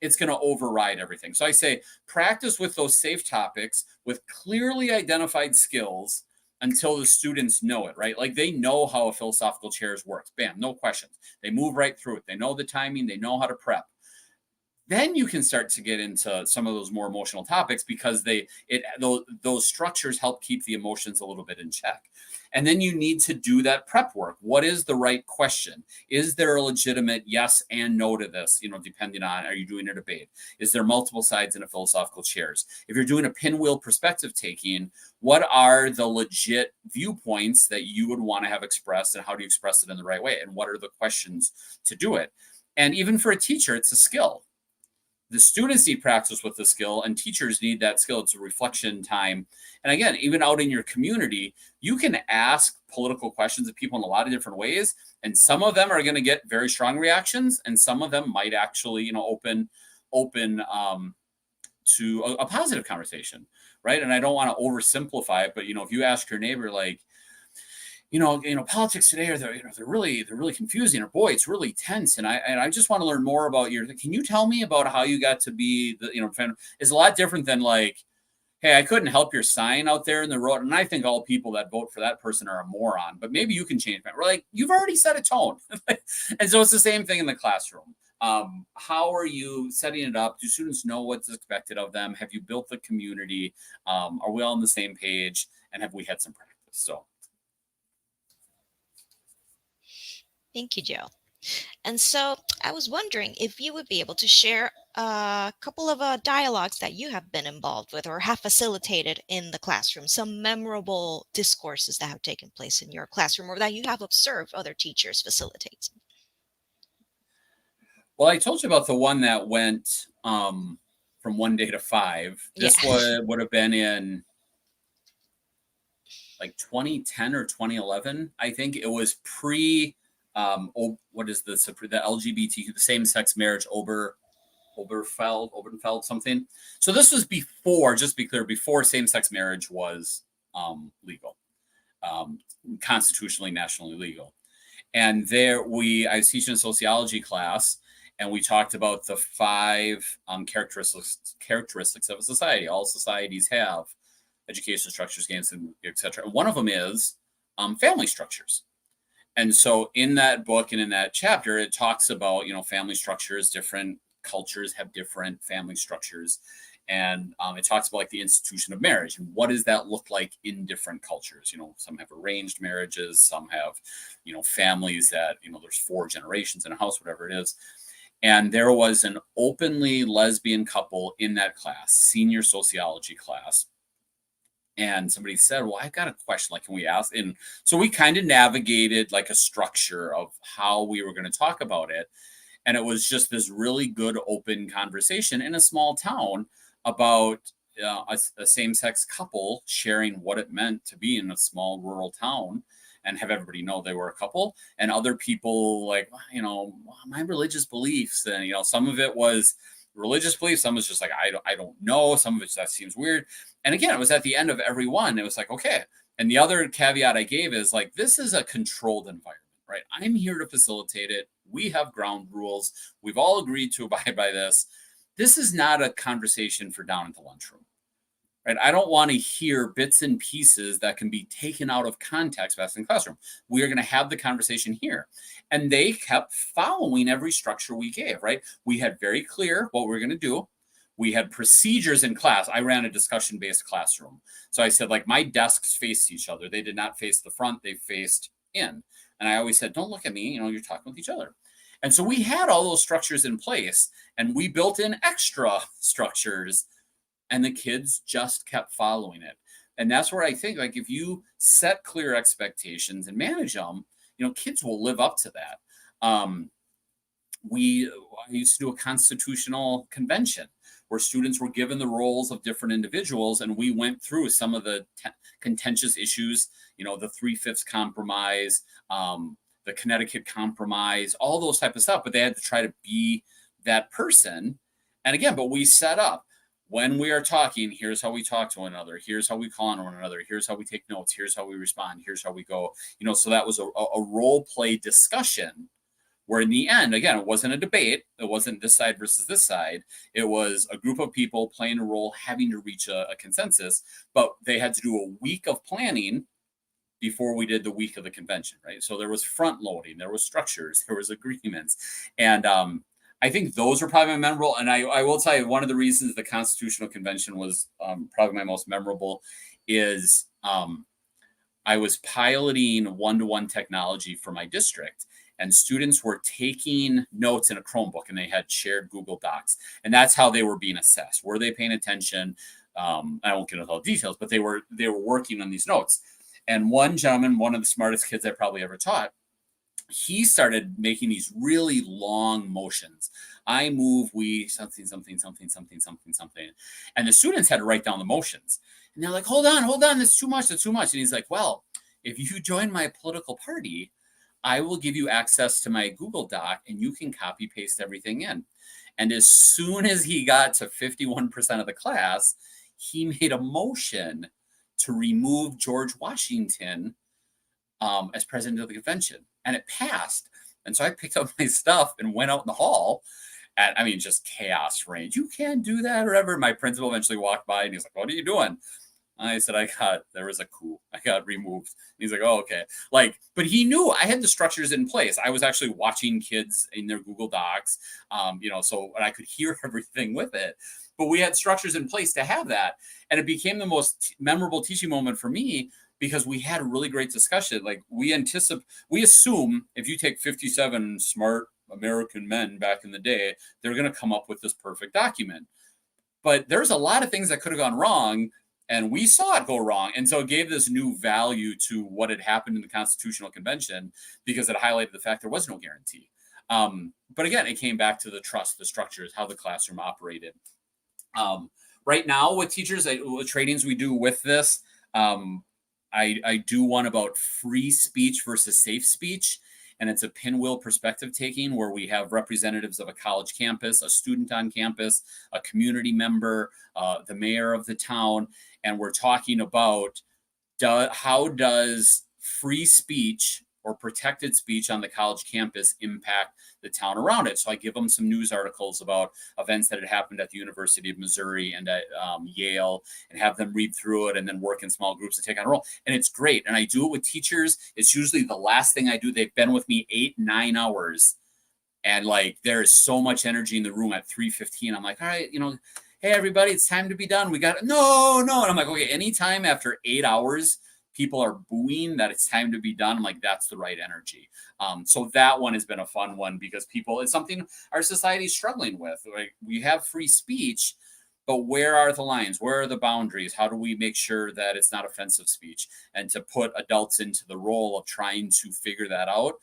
it's going to override everything. So I say, practice with those safe topics with clearly identified skills until the students know it, right? Like they know how a philosophical chairs works. Bam, no questions. They move right through it. They know the timing. They know how to prep. Then you can start to get into some of those more emotional topics, because those structures help keep the emotions a little bit in check. And then you need to do that prep work. What is the right question? Is there a legitimate yes and no to this? Depending on, are you doing a debate? Is there multiple sides in a philosophical chairs? If you're doing a pinwheel perspective taking, what are the legit viewpoints that you would want to have expressed, and how do you express it in the right way? And what are the questions to do it? And even for a teacher, it's a skill. The students need practice with the skill, and teachers need that skill. It's a reflection time. And again, even out in your community, you can ask political questions of people in a lot of different ways. And some of them are going to get very strong reactions, and some of them might actually, open to a positive conversation, right? And I don't want to oversimplify it, but if you ask your neighbor, like, politics today they're really confusing, or boy, it's really tense. And I just want to learn more about can you tell me about how you got to be it's a lot different than like, hey, I couldn't help your sign out there in the road. And I think all people that vote for that person are a moron, but maybe you can change that. We're like, you've already set a tone. And so it's the same thing in the classroom. How are you setting it up? Do students know what's expected of them? Have you built the community? Are we all on the same page? And have we had some practice? So. Thank you, Joe. And so I was wondering if you would be able to share a couple of dialogues that you have been involved with or have facilitated in the classroom, some memorable discourses that have taken place in your classroom, or that you have observed other teachers facilitate. Well, I told you about the one that went from 1 day to 5. This would have been in like 2010 or 2011. I think it was pre what is this? The LGBTQ, the same-sex marriage, Oberfeld something. So this was before, just to be clear, before same-sex marriage was legal, constitutionally, nationally legal. And I was teaching a sociology class, and we talked about the 5 characteristics of a society. All societies have education structures, games, and et cetera. And one of them is family structures. And so in that book and in that chapter, it talks about, family structures. Different cultures have different family structures. And it talks about like the institution of marriage and what does that look like in different cultures. Some have arranged marriages, some have families that there's 4 generations in a house, whatever it is. And there was an openly lesbian couple in that class, senior sociology class. And somebody said, well, I've got a question, like, can we ask? And so we kind of navigated like a structure of how we were going to talk about it. And it was just this really good open conversation in a small town about a same-sex couple sharing what it meant to be in a small rural town and have everybody know they were a couple, and other people like, my religious beliefs. And, some of it was religious beliefs. Some was just like, I don't know. Some of it, that seems weird. And again, it was at the end of every one. It was like, okay. And the other caveat I gave is like, this is a controlled environment, right? I'm here to facilitate it. We have ground rules. We've all agreed to abide by this. This is not a conversation for down at the lunchroom, right? I don't want to hear bits and pieces that can be taken out of context best in the classroom. We are going to have the conversation here. And they kept following every structure we gave, right? We had very clear what we were going to do. We had procedures in class. I ran a discussion-based classroom. So I said, like, my desks faced each other. They did not face the front. They faced in. And I always said, don't look at me. You're talking with each other. And so we had all those structures in place, and we built in extra structures, and the kids just kept following it. And that's where I think, like, if you set clear expectations and manage them, kids will live up to that. I used to do a constitutional convention where students were given the roles of different individuals, and we went through some of the contentious issues, the 3/5 compromise, the Connecticut compromise, all those type of stuff, but they had to try to be that person. And again, but we set up, when we are talking, here's how we talk to one another. Here's how we call on one another. Here's how we take notes. Here's how we respond. Here's how we go. So that was a role play discussion where in the end, again, it wasn't a debate. It wasn't this side versus this side. It was a group of people playing a role, having to reach a consensus, but they had to do a week of planning before we did the week of the convention, right? So there was front loading, there was structures, there was agreements. And I think those were probably my memorable. And I will tell you, one of the reasons the Constitutional Convention was probably my most memorable is I was piloting one-to-one technology for my district, and students were taking notes in a Chromebook, and they had shared Google Docs. And that's how they were being assessed. Were they paying attention? I won't get into all the details, but they were working on these notes. And one gentleman, one of the smartest kids I probably ever taught, he started making these really long motions. I move, we, something, something, something, something, something, something. And the students had to write down the motions. And they're like, hold on, that's too much, that's too much. And he's like, well, if you join my political party, I will give you access to my Google Doc and you can copy paste everything in. And as soon as he got to 51% of the class, he made a motion to remove George Washington as president of the convention. And it passed. And so I picked up my stuff and went out in the hall. And I mean, just chaos reigned. You can't do that or whatever. My principal eventually walked by and he's like, what are you doing? And I said, there was a coup. I got removed. And he's like, oh, okay. But he knew I had the structures in place. I was actually watching kids in their Google Docs, so and I could hear everything with it. But we had structures in place to have that. And it became the most memorable teaching moment for me because we had a really great discussion. Like we assume if you take 57 smart American men back in the day, they're going to come up with this perfect document. But there's a lot of things that could have gone wrong. And we saw it go wrong. And so it gave this new value to what had happened in the Constitutional Convention because it highlighted the fact there was no guarantee. But again, it came back to the trust, the structures, how the classroom operated. Right now with teachers, with trainings we do with this, I do one about free speech versus safe speech. And it's a pinwheel perspective taking where we have representatives of a college campus, a student on campus, a community member, the mayor of the town. And we're talking about how does free speech or protected speech on the college campus impact the town around it. So I give them some news articles about events that had happened at the University of Missouri and at Yale and have them read through it and then work in small groups to take on a role. And it's great. And I do it with teachers. It's usually the last thing I do. They've been with me 8-9 hours. And there is so much energy in the room at 3:15. I'm like, all right, hey, everybody, it's time to be done. We got it. No. And I'm like, okay, anytime after 8 hours, people are booing that it's time to be done, I'm like, that's the right energy. So that one has been a fun one because it's something our society is struggling with. Like, we have free speech, but where are the lines? Where are the boundaries? How do we make sure that it's not offensive speech? And to put adults into the role of trying to figure that out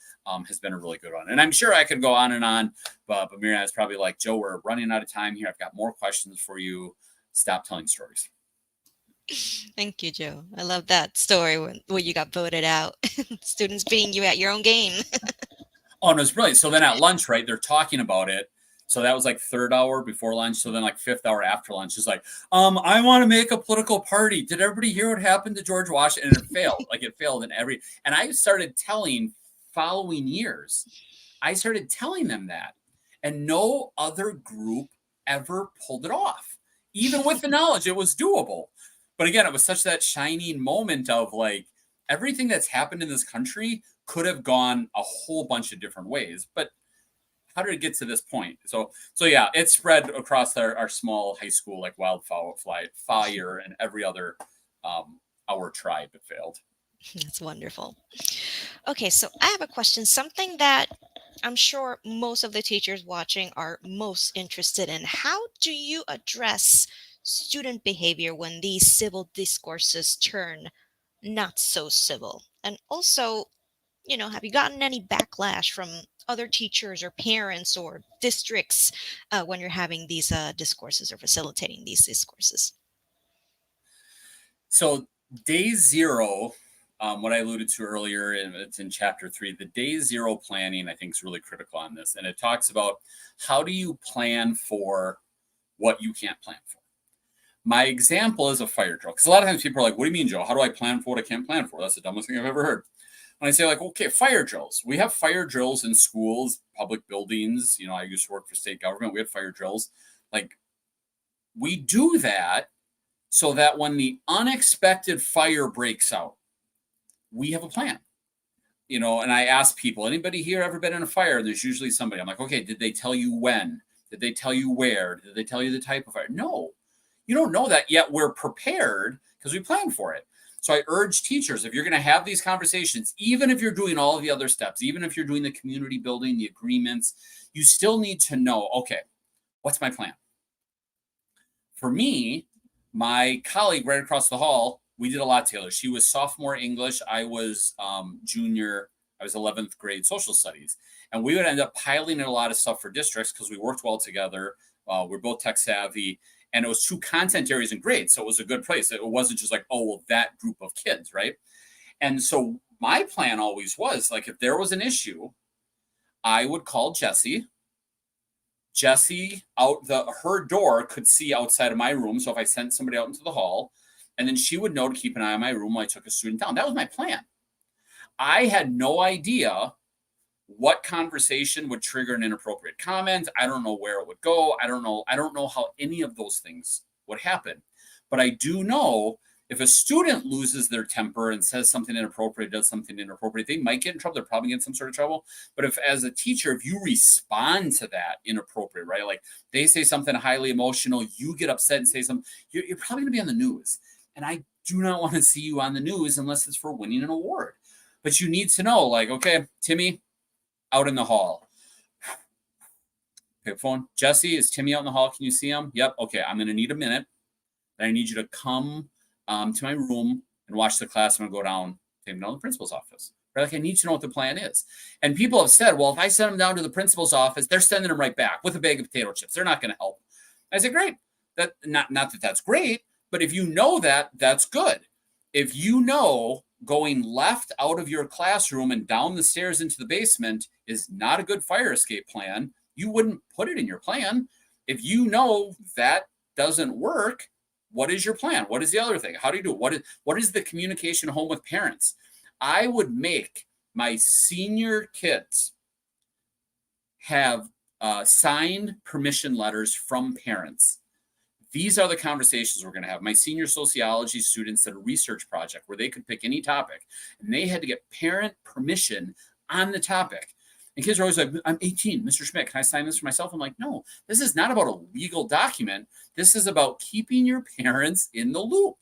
has been a really good one. And I'm sure I could go on and on, but Miriam is probably like, Joe, we're running out of time here. I've got more questions for you. Stop telling stories. Thank you, Joe. I love that story when you got voted out. Students beating you at your own game. Oh, and it was brilliant. So then at lunch, right, they're talking about it. So that was like third hour before lunch. So then like fifth hour after lunch is like, I want to make a political party. Did everybody hear what happened to George Washington? And it failed. Like, it failed in every, and I started telling following years, I started telling them that. And no other group ever pulled it off, even with the knowledge it was doable. But again, it was such that shining moment of like, everything that's happened in this country could have gone a whole bunch of different ways. But how did it get to this point? So yeah, it spread across our small high school like wildfire, and every other our tribe it failed. That's wonderful. Okay, so I have a question, something that I'm sure most of the teachers watching are most interested in. How do you address student behavior when these civil discourses turn not so civil? And also, have you gotten any backlash from other teachers or parents or districts when you're having these discourses or facilitating these discourses? So day zero, what I alluded to earlier, and it's in chapter 3, the day zero planning, I think, is really critical on this. And it talks about how do you plan for what you can't plan for. My example is a fire drill, because a lot of times people are like, what do you mean, Joe? How do I plan for what I can't plan for? That's the dumbest thing I've ever heard. When I say, like, okay, fire drills. We have fire drills in schools, public buildings. I used to work for state government. We had fire drills. Like, we do that so that when the unexpected fire breaks out, we have a plan. And I ask people, anybody here ever been in a fire? There's usually somebody. I'm like, okay, did they tell you when? Did they tell you where? Did they tell you the type of fire? No, you don't know that yet. We're prepared because we plan for it. So I urge teachers, if you're going to have these conversations, even if you're doing all of the other steps, even if you're doing the community building, the agreements, you still need to know, okay, what's my plan? For me, my colleague right across the hall, we did a lot together. She was sophomore English. I was junior. I was 11th grade social studies. And we would end up piling in a lot of stuff for districts because we worked well together. We're both tech savvy. And it was 2 content areas and grades. So it was a good place. It wasn't just like, oh, well, that group of kids, right? And so my plan always was, like, if there was an issue, I would call Jessie. Jessie, her door could see outside of my room. So if I sent somebody out into the hall, and then she would know to keep an eye on my room while I took a student down. That was my plan. I had no idea what conversation would trigger an inappropriate comment. I don't know where it would go. I don't know how any of those things would happen. But I do know if a student loses their temper and says something inappropriate, does something inappropriate, they might get in trouble. They're probably getting some sort of trouble. But if, as a teacher, if you respond to that inappropriate, right? Like, they say something highly emotional, you get upset and say something, you're probably going to be on the news. And I do not want to see you on the news unless it's for winning an award. But you need to know, like, okay, Timmy, out in the hall. Pick up phone. Jessie, is Timmy out in the hall? Can you see him? Yep. Okay, I'm going to need a minute. Then I need you to come to my room and watch the class. I'm going to go down, take him down to the principal's office. Right? Like, I need to know what the plan is. And people have said, well, if I send him down to the principal's office, they're sending him right back with a bag of potato chips. They're not going to help. I said, great. That not that that's great, but if you know that, that's good. If you know going left out of your classroom and down the stairs into the basement is not a good fire escape plan, you wouldn't put it in your plan. If you know that doesn't work, what is your plan? What is the other thing? How do you do it? What is the communication home with parents? I would make my senior kids have signed permission letters from parents. These are the conversations we're going to have. My senior sociology students did a research project where they could pick any topic, and they had to get parent permission on the topic. And kids are always like, I'm 18, Mr. Schmidt, can I sign this for myself? I'm like, no, this is not about a legal document. This is about keeping your parents in the loop.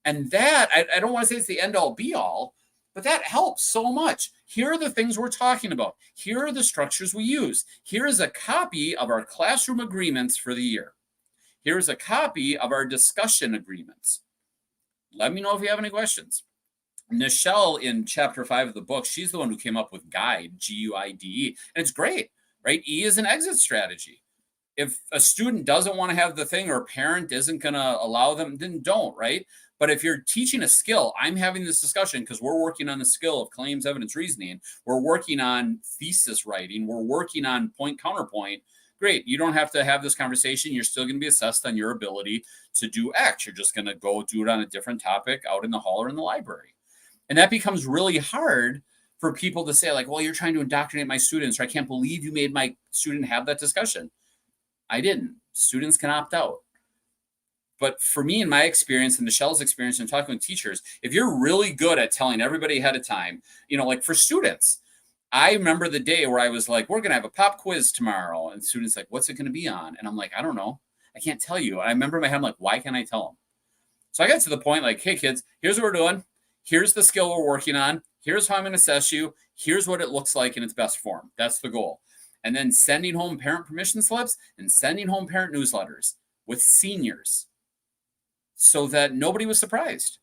And that, I don't want to say it's the end all be all, but that helps so much. Here are the things we're talking about. Here are the structures we use. Here is a copy of our classroom agreements for the year. Here is a copy of our discussion agreements. Let me know if you have any questions. Nichelle in chapter 5 of the book, she's the one who came up with GUIDE, Guide, and it's great, right? E is an exit strategy. If a student doesn't want to have the thing or a parent isn't going to allow them, then don't, right? But if you're teaching a skill, I'm having this discussion because we're working on the skill of claims, evidence, reasoning. We're working on thesis writing. We're working on point counterpoint. Great. You don't have to have this conversation. You're still going to be assessed on your ability to do X. You're just going to go do it on a different topic out in the hall or in the library. And that becomes really hard for people to say, like, well, you're trying to indoctrinate my students, or I can't believe you made my student have that discussion. I didn't. Students can opt out. But for me, in my experience and Nichelle's experience in talking with teachers, if you're really good at telling everybody ahead of time, like for students, I remember the day where I was like, we're going to have a pop quiz tomorrow. And students like, what's it going to be on? And I'm like, I don't know. I can't tell you. And I remember in my head, I'm like, why can't I tell them? So I got to the point like, hey, kids, here's what we're doing. Here's the skill we're working on. Here's how I'm going to assess you. Here's what it looks like in its best form. That's the goal. And then sending home parent permission slips and sending home parent newsletters with seniors so that nobody was surprised.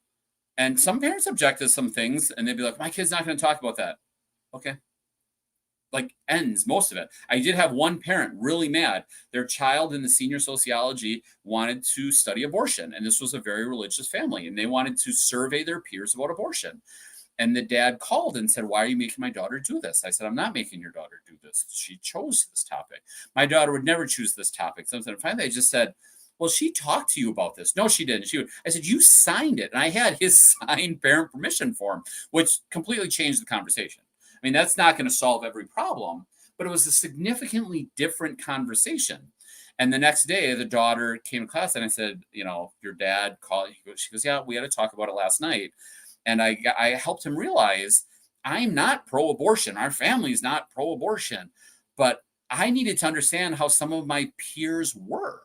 And some parents object to some things and they'd be like, my kid's not going to talk about that. Okay. Like ends most of it. I did have one parent really mad. Their child in the senior sociology wanted to study abortion. And this was a very religious family. And they wanted to survey their peers about abortion. And the dad called and said, why are you making my daughter do this? I said, I'm not making your daughter do this. She chose this topic. My daughter would never choose this topic. So finally, I just said, well, she talked to you about this. No, she didn't. I said, you signed it. And I had his signed parent permission form, which completely changed the conversation. I mean, that's not going to solve every problem, but it was a significantly different conversation. And the next day, the daughter came to class and I said, your dad called. She goes, yeah, we had to talk about it last night. And I helped him realize I'm not pro-abortion. Our family's not pro-abortion. But I needed to understand how some of my peers were.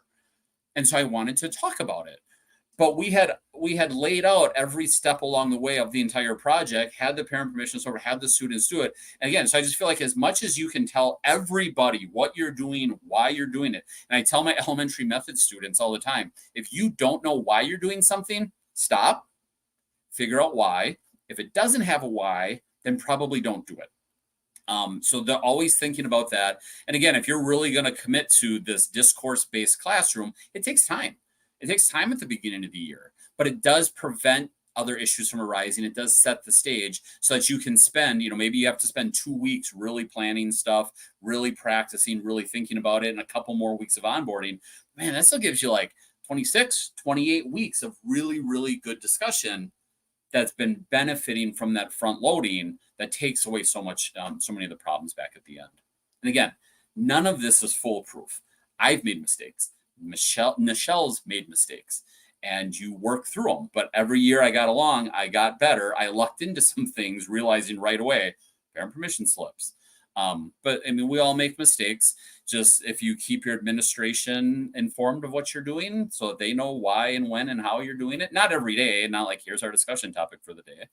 And so I wanted to talk about it. But we had laid out every step along the way of the entire project, had the parent permission over, had the students do it. And again, so I just feel like as much as you can tell everybody what you're doing, why you're doing it. And I tell my elementary method students all the time, if you don't know why you're doing something, stop, figure out why. If it doesn't have a why, then probably don't do it. So they're always thinking about that. And again, if you're really going to commit to this discourse-based classroom, it takes time. It takes time at the beginning of the year, but it does prevent other issues from arising. It does set the stage so that you can spend, maybe you have to spend 2 weeks really planning stuff, really practicing, really thinking about it, and a couple more weeks of onboarding. Man, that still gives you like 26, 28 weeks of really, really good discussion that's been benefiting from that front loading that takes away so many of the problems back at the end. And again, none of this is foolproof. I've made mistakes. Nichelle's made mistakes, and you work through them. But every year I got along, I got better. I lucked into some things, realizing right away, parent permission slips. But I mean, we all make mistakes. Just if you keep your administration informed of what you're doing so that they know why and when and how you're doing it, not every day, not like here's our discussion topic for the day,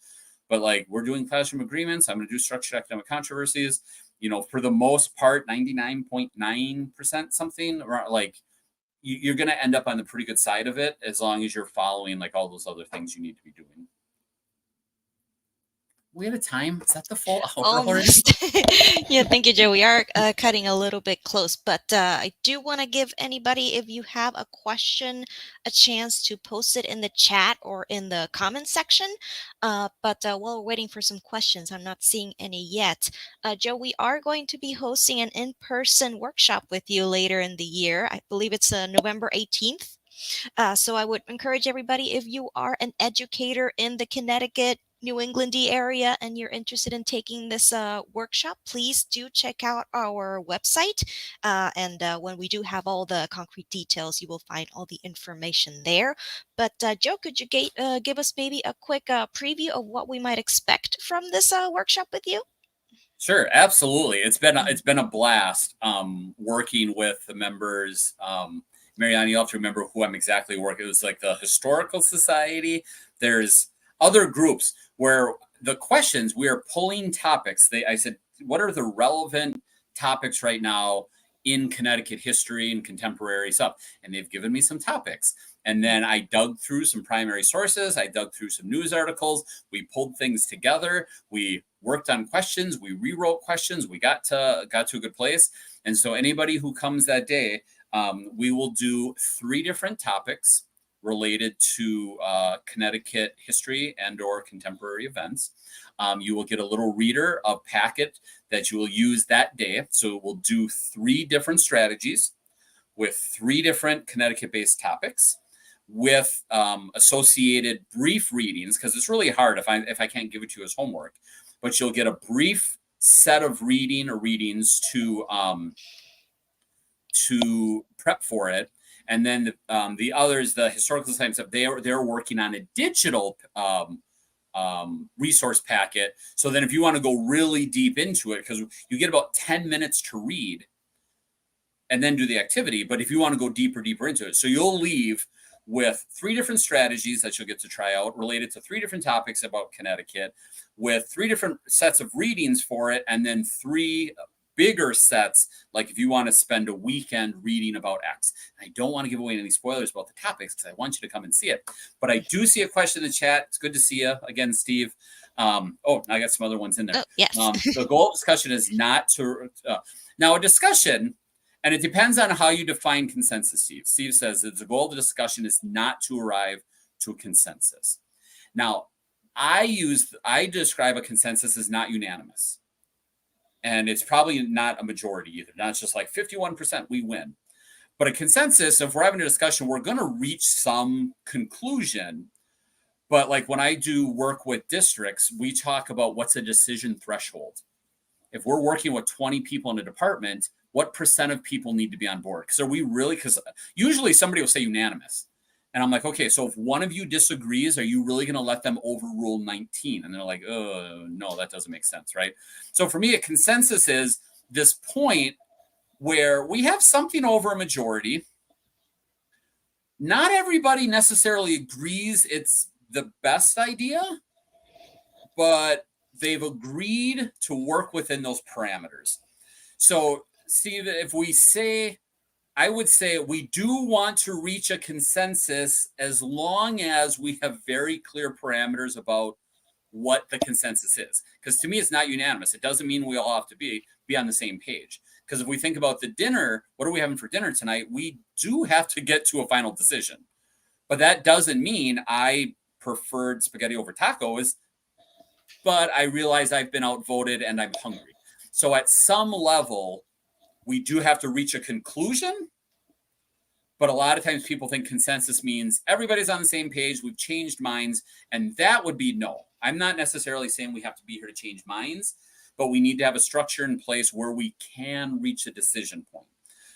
but like we're doing classroom agreements. I'm going to do structured academic controversies, for the most part, 99.9% something, or like you're going to end up on the pretty good side of it as long as you're following like all those other things you need to be doing. We had a time. Is that the full hour almost? Yeah, thank you, Joe. We are cutting a little bit close, but I do want to give anybody, if you have a question, a chance to post it in the chat or in the comment section. But while we're waiting for some questions, I'm not seeing any yet. Joe, we are going to be hosting an in-person workshop with you later in the year. I believe it's November 18th. So I would encourage everybody, if you are an educator in the Connecticut, New Englandy area and you're interested in taking this workshop, please do check out our website. And when we do have all the concrete details, you will find all the information there. But Joe, could you give us maybe a quick preview of what we might expect from this workshop with you? Sure, absolutely. It's been a blast working with the members. Marianne, you'll have to remember who I'm exactly working. It was like the Historical Society. There's other groups where the questions we are pulling topics. I said, what are the relevant topics right now in Connecticut history and contemporary stuff? And they've given me some topics. And then I dug through some primary sources. I dug through some news articles. We pulled things together. We worked on questions. We rewrote questions. We got to a good place. And so anybody who comes that day, we will do 3 different topics related to Connecticut history and or contemporary events. You will get a little reader, a packet that you will use that day. So we'll do 3 different strategies with 3 different Connecticut-based topics with associated brief readings, because it's really hard if I can't give it to you as homework, but you'll get a brief set of readings to prep for it. And then the others, the Historical Society stuff, they're working on a digital resource packet. So then if you want to go really deep into it, because you get about 10 minutes to read and then do the activity. But if you want to go deeper into it, so you'll leave with 3 different strategies that you'll get to try out related to 3 different topics about Connecticut, with 3 different sets of readings for it, and then 3 bigger sets, like if you want to spend a weekend reading about X. I don't want to give away any spoilers about the topics because I want you to come and see it. But I do see a question in the chat. It's good to see you again, Steve. I got some other ones in there. Oh, yes. The goal of discussion is not to now a discussion. And it depends on how you define consensus, Steve. Steve says that the goal of the discussion is not to arrive to a consensus. Now, I describe a consensus as not unanimous. And it's probably not a majority either. Not just like 51%, we win. But a consensus, if we're having a discussion, we're going to reach some conclusion. But like when I do work with districts, we talk about what's a decision threshold. If we're working with 20 people in a department, what percent of people need to be on board? Because usually somebody will say unanimous. And I'm like, okay, so if one of you disagrees, are you really going to let them overrule 19? And they're like, oh, no, that doesn't make sense, right? So for me, a consensus is this point where we have something over a majority. Not everybody necessarily agrees it's the best idea, but they've agreed to work within those parameters. So, Steve, I would say we do want to reach a consensus as long as we have very clear parameters about what the consensus is. Because to me, it's not unanimous. It doesn't mean we all have to be on the same page. Because if we think about the dinner, what are we having for dinner tonight? We do have to get to a final decision. But that doesn't mean I preferred spaghetti over tacos, but I realize I've been outvoted and I'm hungry. So at some level, we do have to reach a conclusion, but a lot of times people think consensus means everybody's on the same page, we've changed minds, and that would be no. I'm not necessarily saying we have to be here to change minds, but we need to have a structure in place where we can reach a decision point.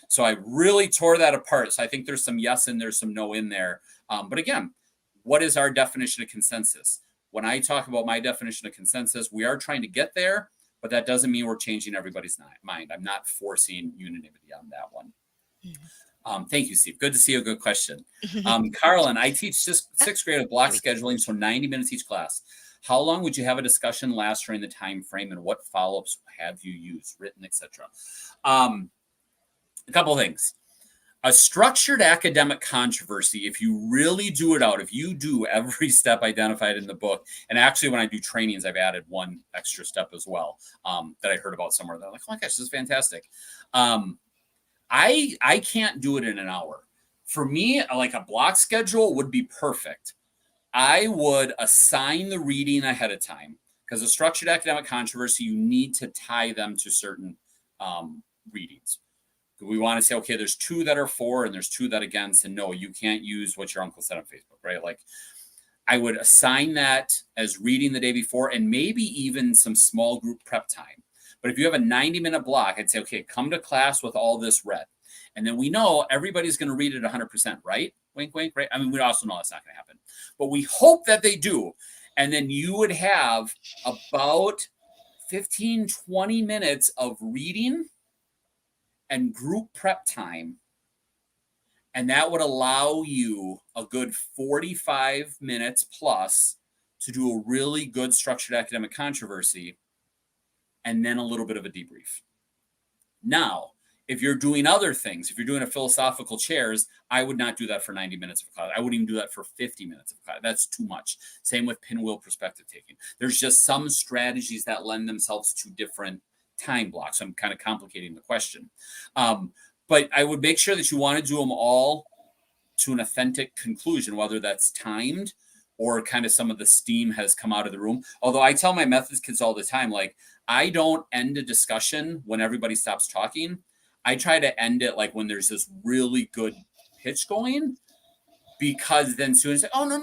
So I really tore that apart. So I think there's some yes and there's some no in there. But again, what is our definition of consensus? When I talk about my definition of consensus, we are trying to get there, but that doesn't mean we're changing everybody's mind. I'm not forcing unanimity on that one. Thank you, Steve. Good to see you. Good question. Carlin, I teach 6th grade with block scheduling, so 90 minutes each class. How long would you have a discussion last during the time frame, and what follow-ups have you used, written, etc.? A couple of things. A structured academic controversy, if you really do it out, if you do every step identified in the book, and actually when I do trainings, I've added one extra step as well that I heard about somewhere. They're like, oh my gosh, this is fantastic. I can't do it in an hour. For me, like a block schedule would be perfect. I would assign the reading ahead of time because a structured academic controversy, you need to tie them to certain readings. We want to say, okay, there's 2 that are for and there's 2 that against, and no, you can't use what your uncle said on Facebook, right? Like I would assign that as reading the day before and maybe even some small group prep time. But if you have a 90-minute block, I'd say, okay, come to class with all this read. And then we know everybody's going to read it 100%, right? Wink, wink, right? I mean, we also know that's not going to happen. But we hope that they do. And then you would have about 15, 20 minutes of reading and group prep time. And that would allow you a good 45 minutes plus to do a really good structured academic controversy and then a little bit of a debrief. Now, if you're doing other things, if you're doing a philosophical chairs, I would not do that for 90 minutes of class. I wouldn't even do that for 50 minutes of class. That's too much. Same with pinwheel perspective taking. There's just some strategies that lend themselves to different time blocks. I'm kind of complicating the question. But I would make sure that you want to do them all to an authentic conclusion, whether that's timed or kind of some of the steam has come out of the room. Although I tell my methods kids all the time, like, I don't end a discussion when everybody stops talking. I try to end it like when there's this really good pitch going, because then students say, oh, no.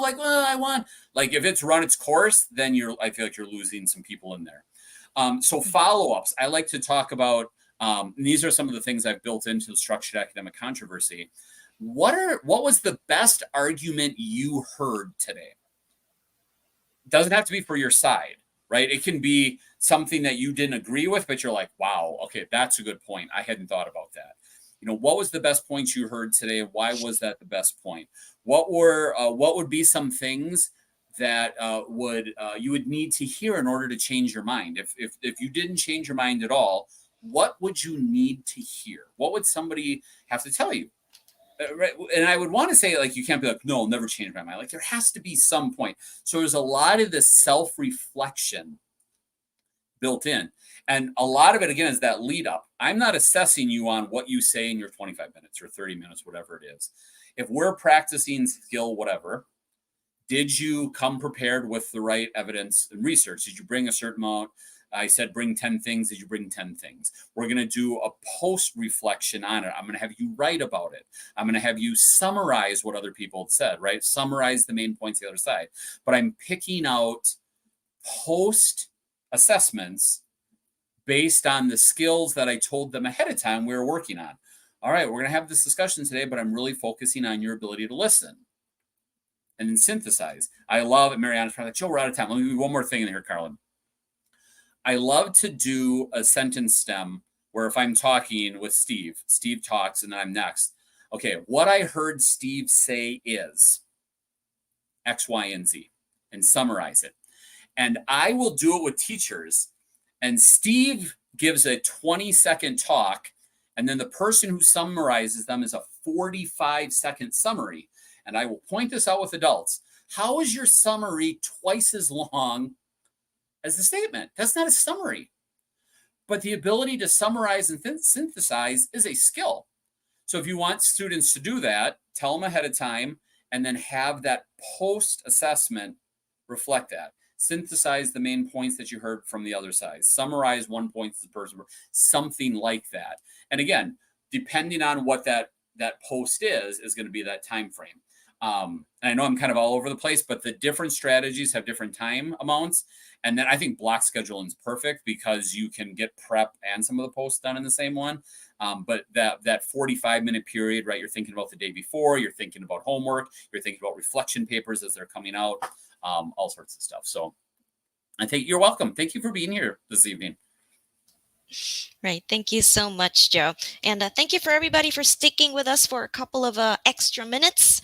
Like, well, I want, like, if it's run its course, then I feel like you're losing some people in there. So follow-ups, I like to talk about, and these are some of the things I've built into the structured academic controversy. What was the best argument you heard today? It doesn't have to be for your side, right? It can be something that you didn't agree with, but you're like, wow, okay, that's a good point. I hadn't thought about that. What was the best points you heard today? Why was that the best point? What would be some things that you would need to hear in order to change your mind? If you didn't change your mind at all, what would you need to hear? What would somebody have to tell you? Right. And I would want to say, like, you can't be like, no, I'll never change my mind. Like, there has to be some point. So there's a lot of this self-reflection built in. And a lot of it, again, is that lead up. I'm not assessing you on what you say in your 25 minutes or 30 minutes, whatever it is. If we're practicing skill, whatever, did you come prepared with the right evidence and research? Did you bring a certain amount? I said, bring 10 things. Did you bring 10 things? We're going to do a post reflection on it. I'm going to have you write about it. I'm going to have you summarize what other people had said, right? Summarize the main points of the other side. But I'm picking out post assessments based on the skills that I told them ahead of time we were working on. All right, we're going to have this discussion today, but I'm really focusing on your ability to listen and then synthesize. I love it. Mariana's probably like, Joe, we're out of time. Let me do one more thing in here, Carlin. I love to do a sentence stem where if I'm talking with Steve talks and then I'm next. Okay, what I heard Steve say is X, Y, and Z, and summarize it. And I will do it with teachers. And Steve gives a 20-second talk, and then the person who summarizes them is a 45-second summary. And I will point this out with adults. How is your summary twice as long as the statement? That's not a summary. But the ability to summarize and synthesize is a skill. So if you want students to do that, tell them ahead of time, and then have that post-assessment reflect that. Synthesize the main points that you heard from the other side. Summarize one point as a person, something like that. And again, depending on what that post is going to be that time frame. And I know I'm kind of all over the place, but the different strategies have different time amounts. And then I think block scheduling is perfect because you can get prep and some of the posts done in the same one. But that 45-minute period, right? You're thinking about the day before, you're thinking about homework, you're thinking about reflection papers as they're coming out, all sorts of stuff. So I think you're welcome. Thank you for being here this evening. Right. Thank you so much, Joe. And thank you for everybody for sticking with us for a couple of extra minutes.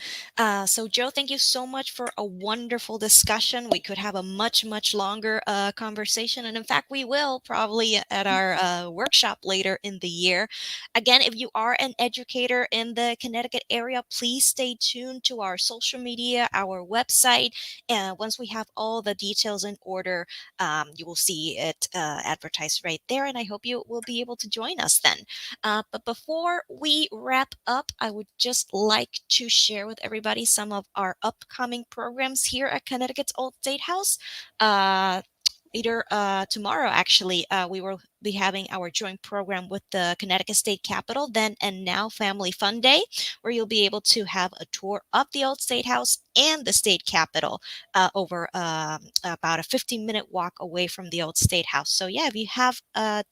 So, Joe, thank you so much for a wonderful discussion. We could have a much, much longer conversation. And in fact, we will probably at our workshop later in the year. Again, if you are an educator in the Connecticut area, please stay tuned to our social media, our website. And once we have all the details in order, you will see it advertised right there. And I hope you will be able to join us then. But before we wrap up, I would just like to share with everybody some of our upcoming programs here at Connecticut's Old State House. Later tomorrow, actually, we will be having our joint program with the Connecticut State Capitol, Then and Now Family Fun Day, where you'll be able to have a tour of the Old State House and the State Capitol over about a 15-minute walk away from the Old State House. So yeah, if you have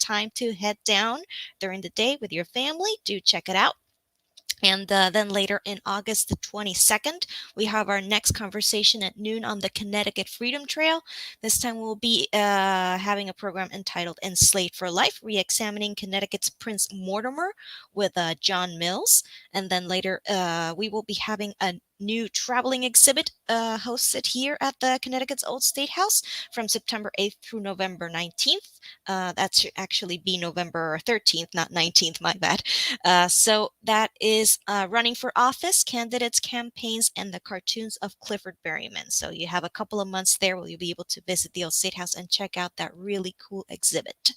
time to head down during the day with your family, do check it out. And then later in August the 22nd, we have our next conversation at noon on the Connecticut Freedom Trail. This time we'll be having a program entitled Enslaved for Life, Reexamining Connecticut's Prince Mortimer with John Mills. And then later we will be having a new traveling exhibit hosted here at the Connecticut's Old State House from September 8th through November 19th. That should actually be November 13th, not 19th, my bad. So that is Running for Office, Candidates, Campaigns, and the Cartoons of Clifford Berryman. So you have a couple of months there where you'll be able to visit the Old State House and check out that really cool exhibit.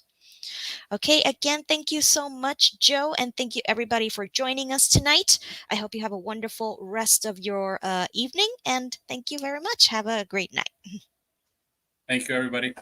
Okay, again, thank you so much, Joe, and thank you everybody for joining us tonight. I hope you have a wonderful rest of your evening, and thank you very much. Have a great night. Thank you, everybody.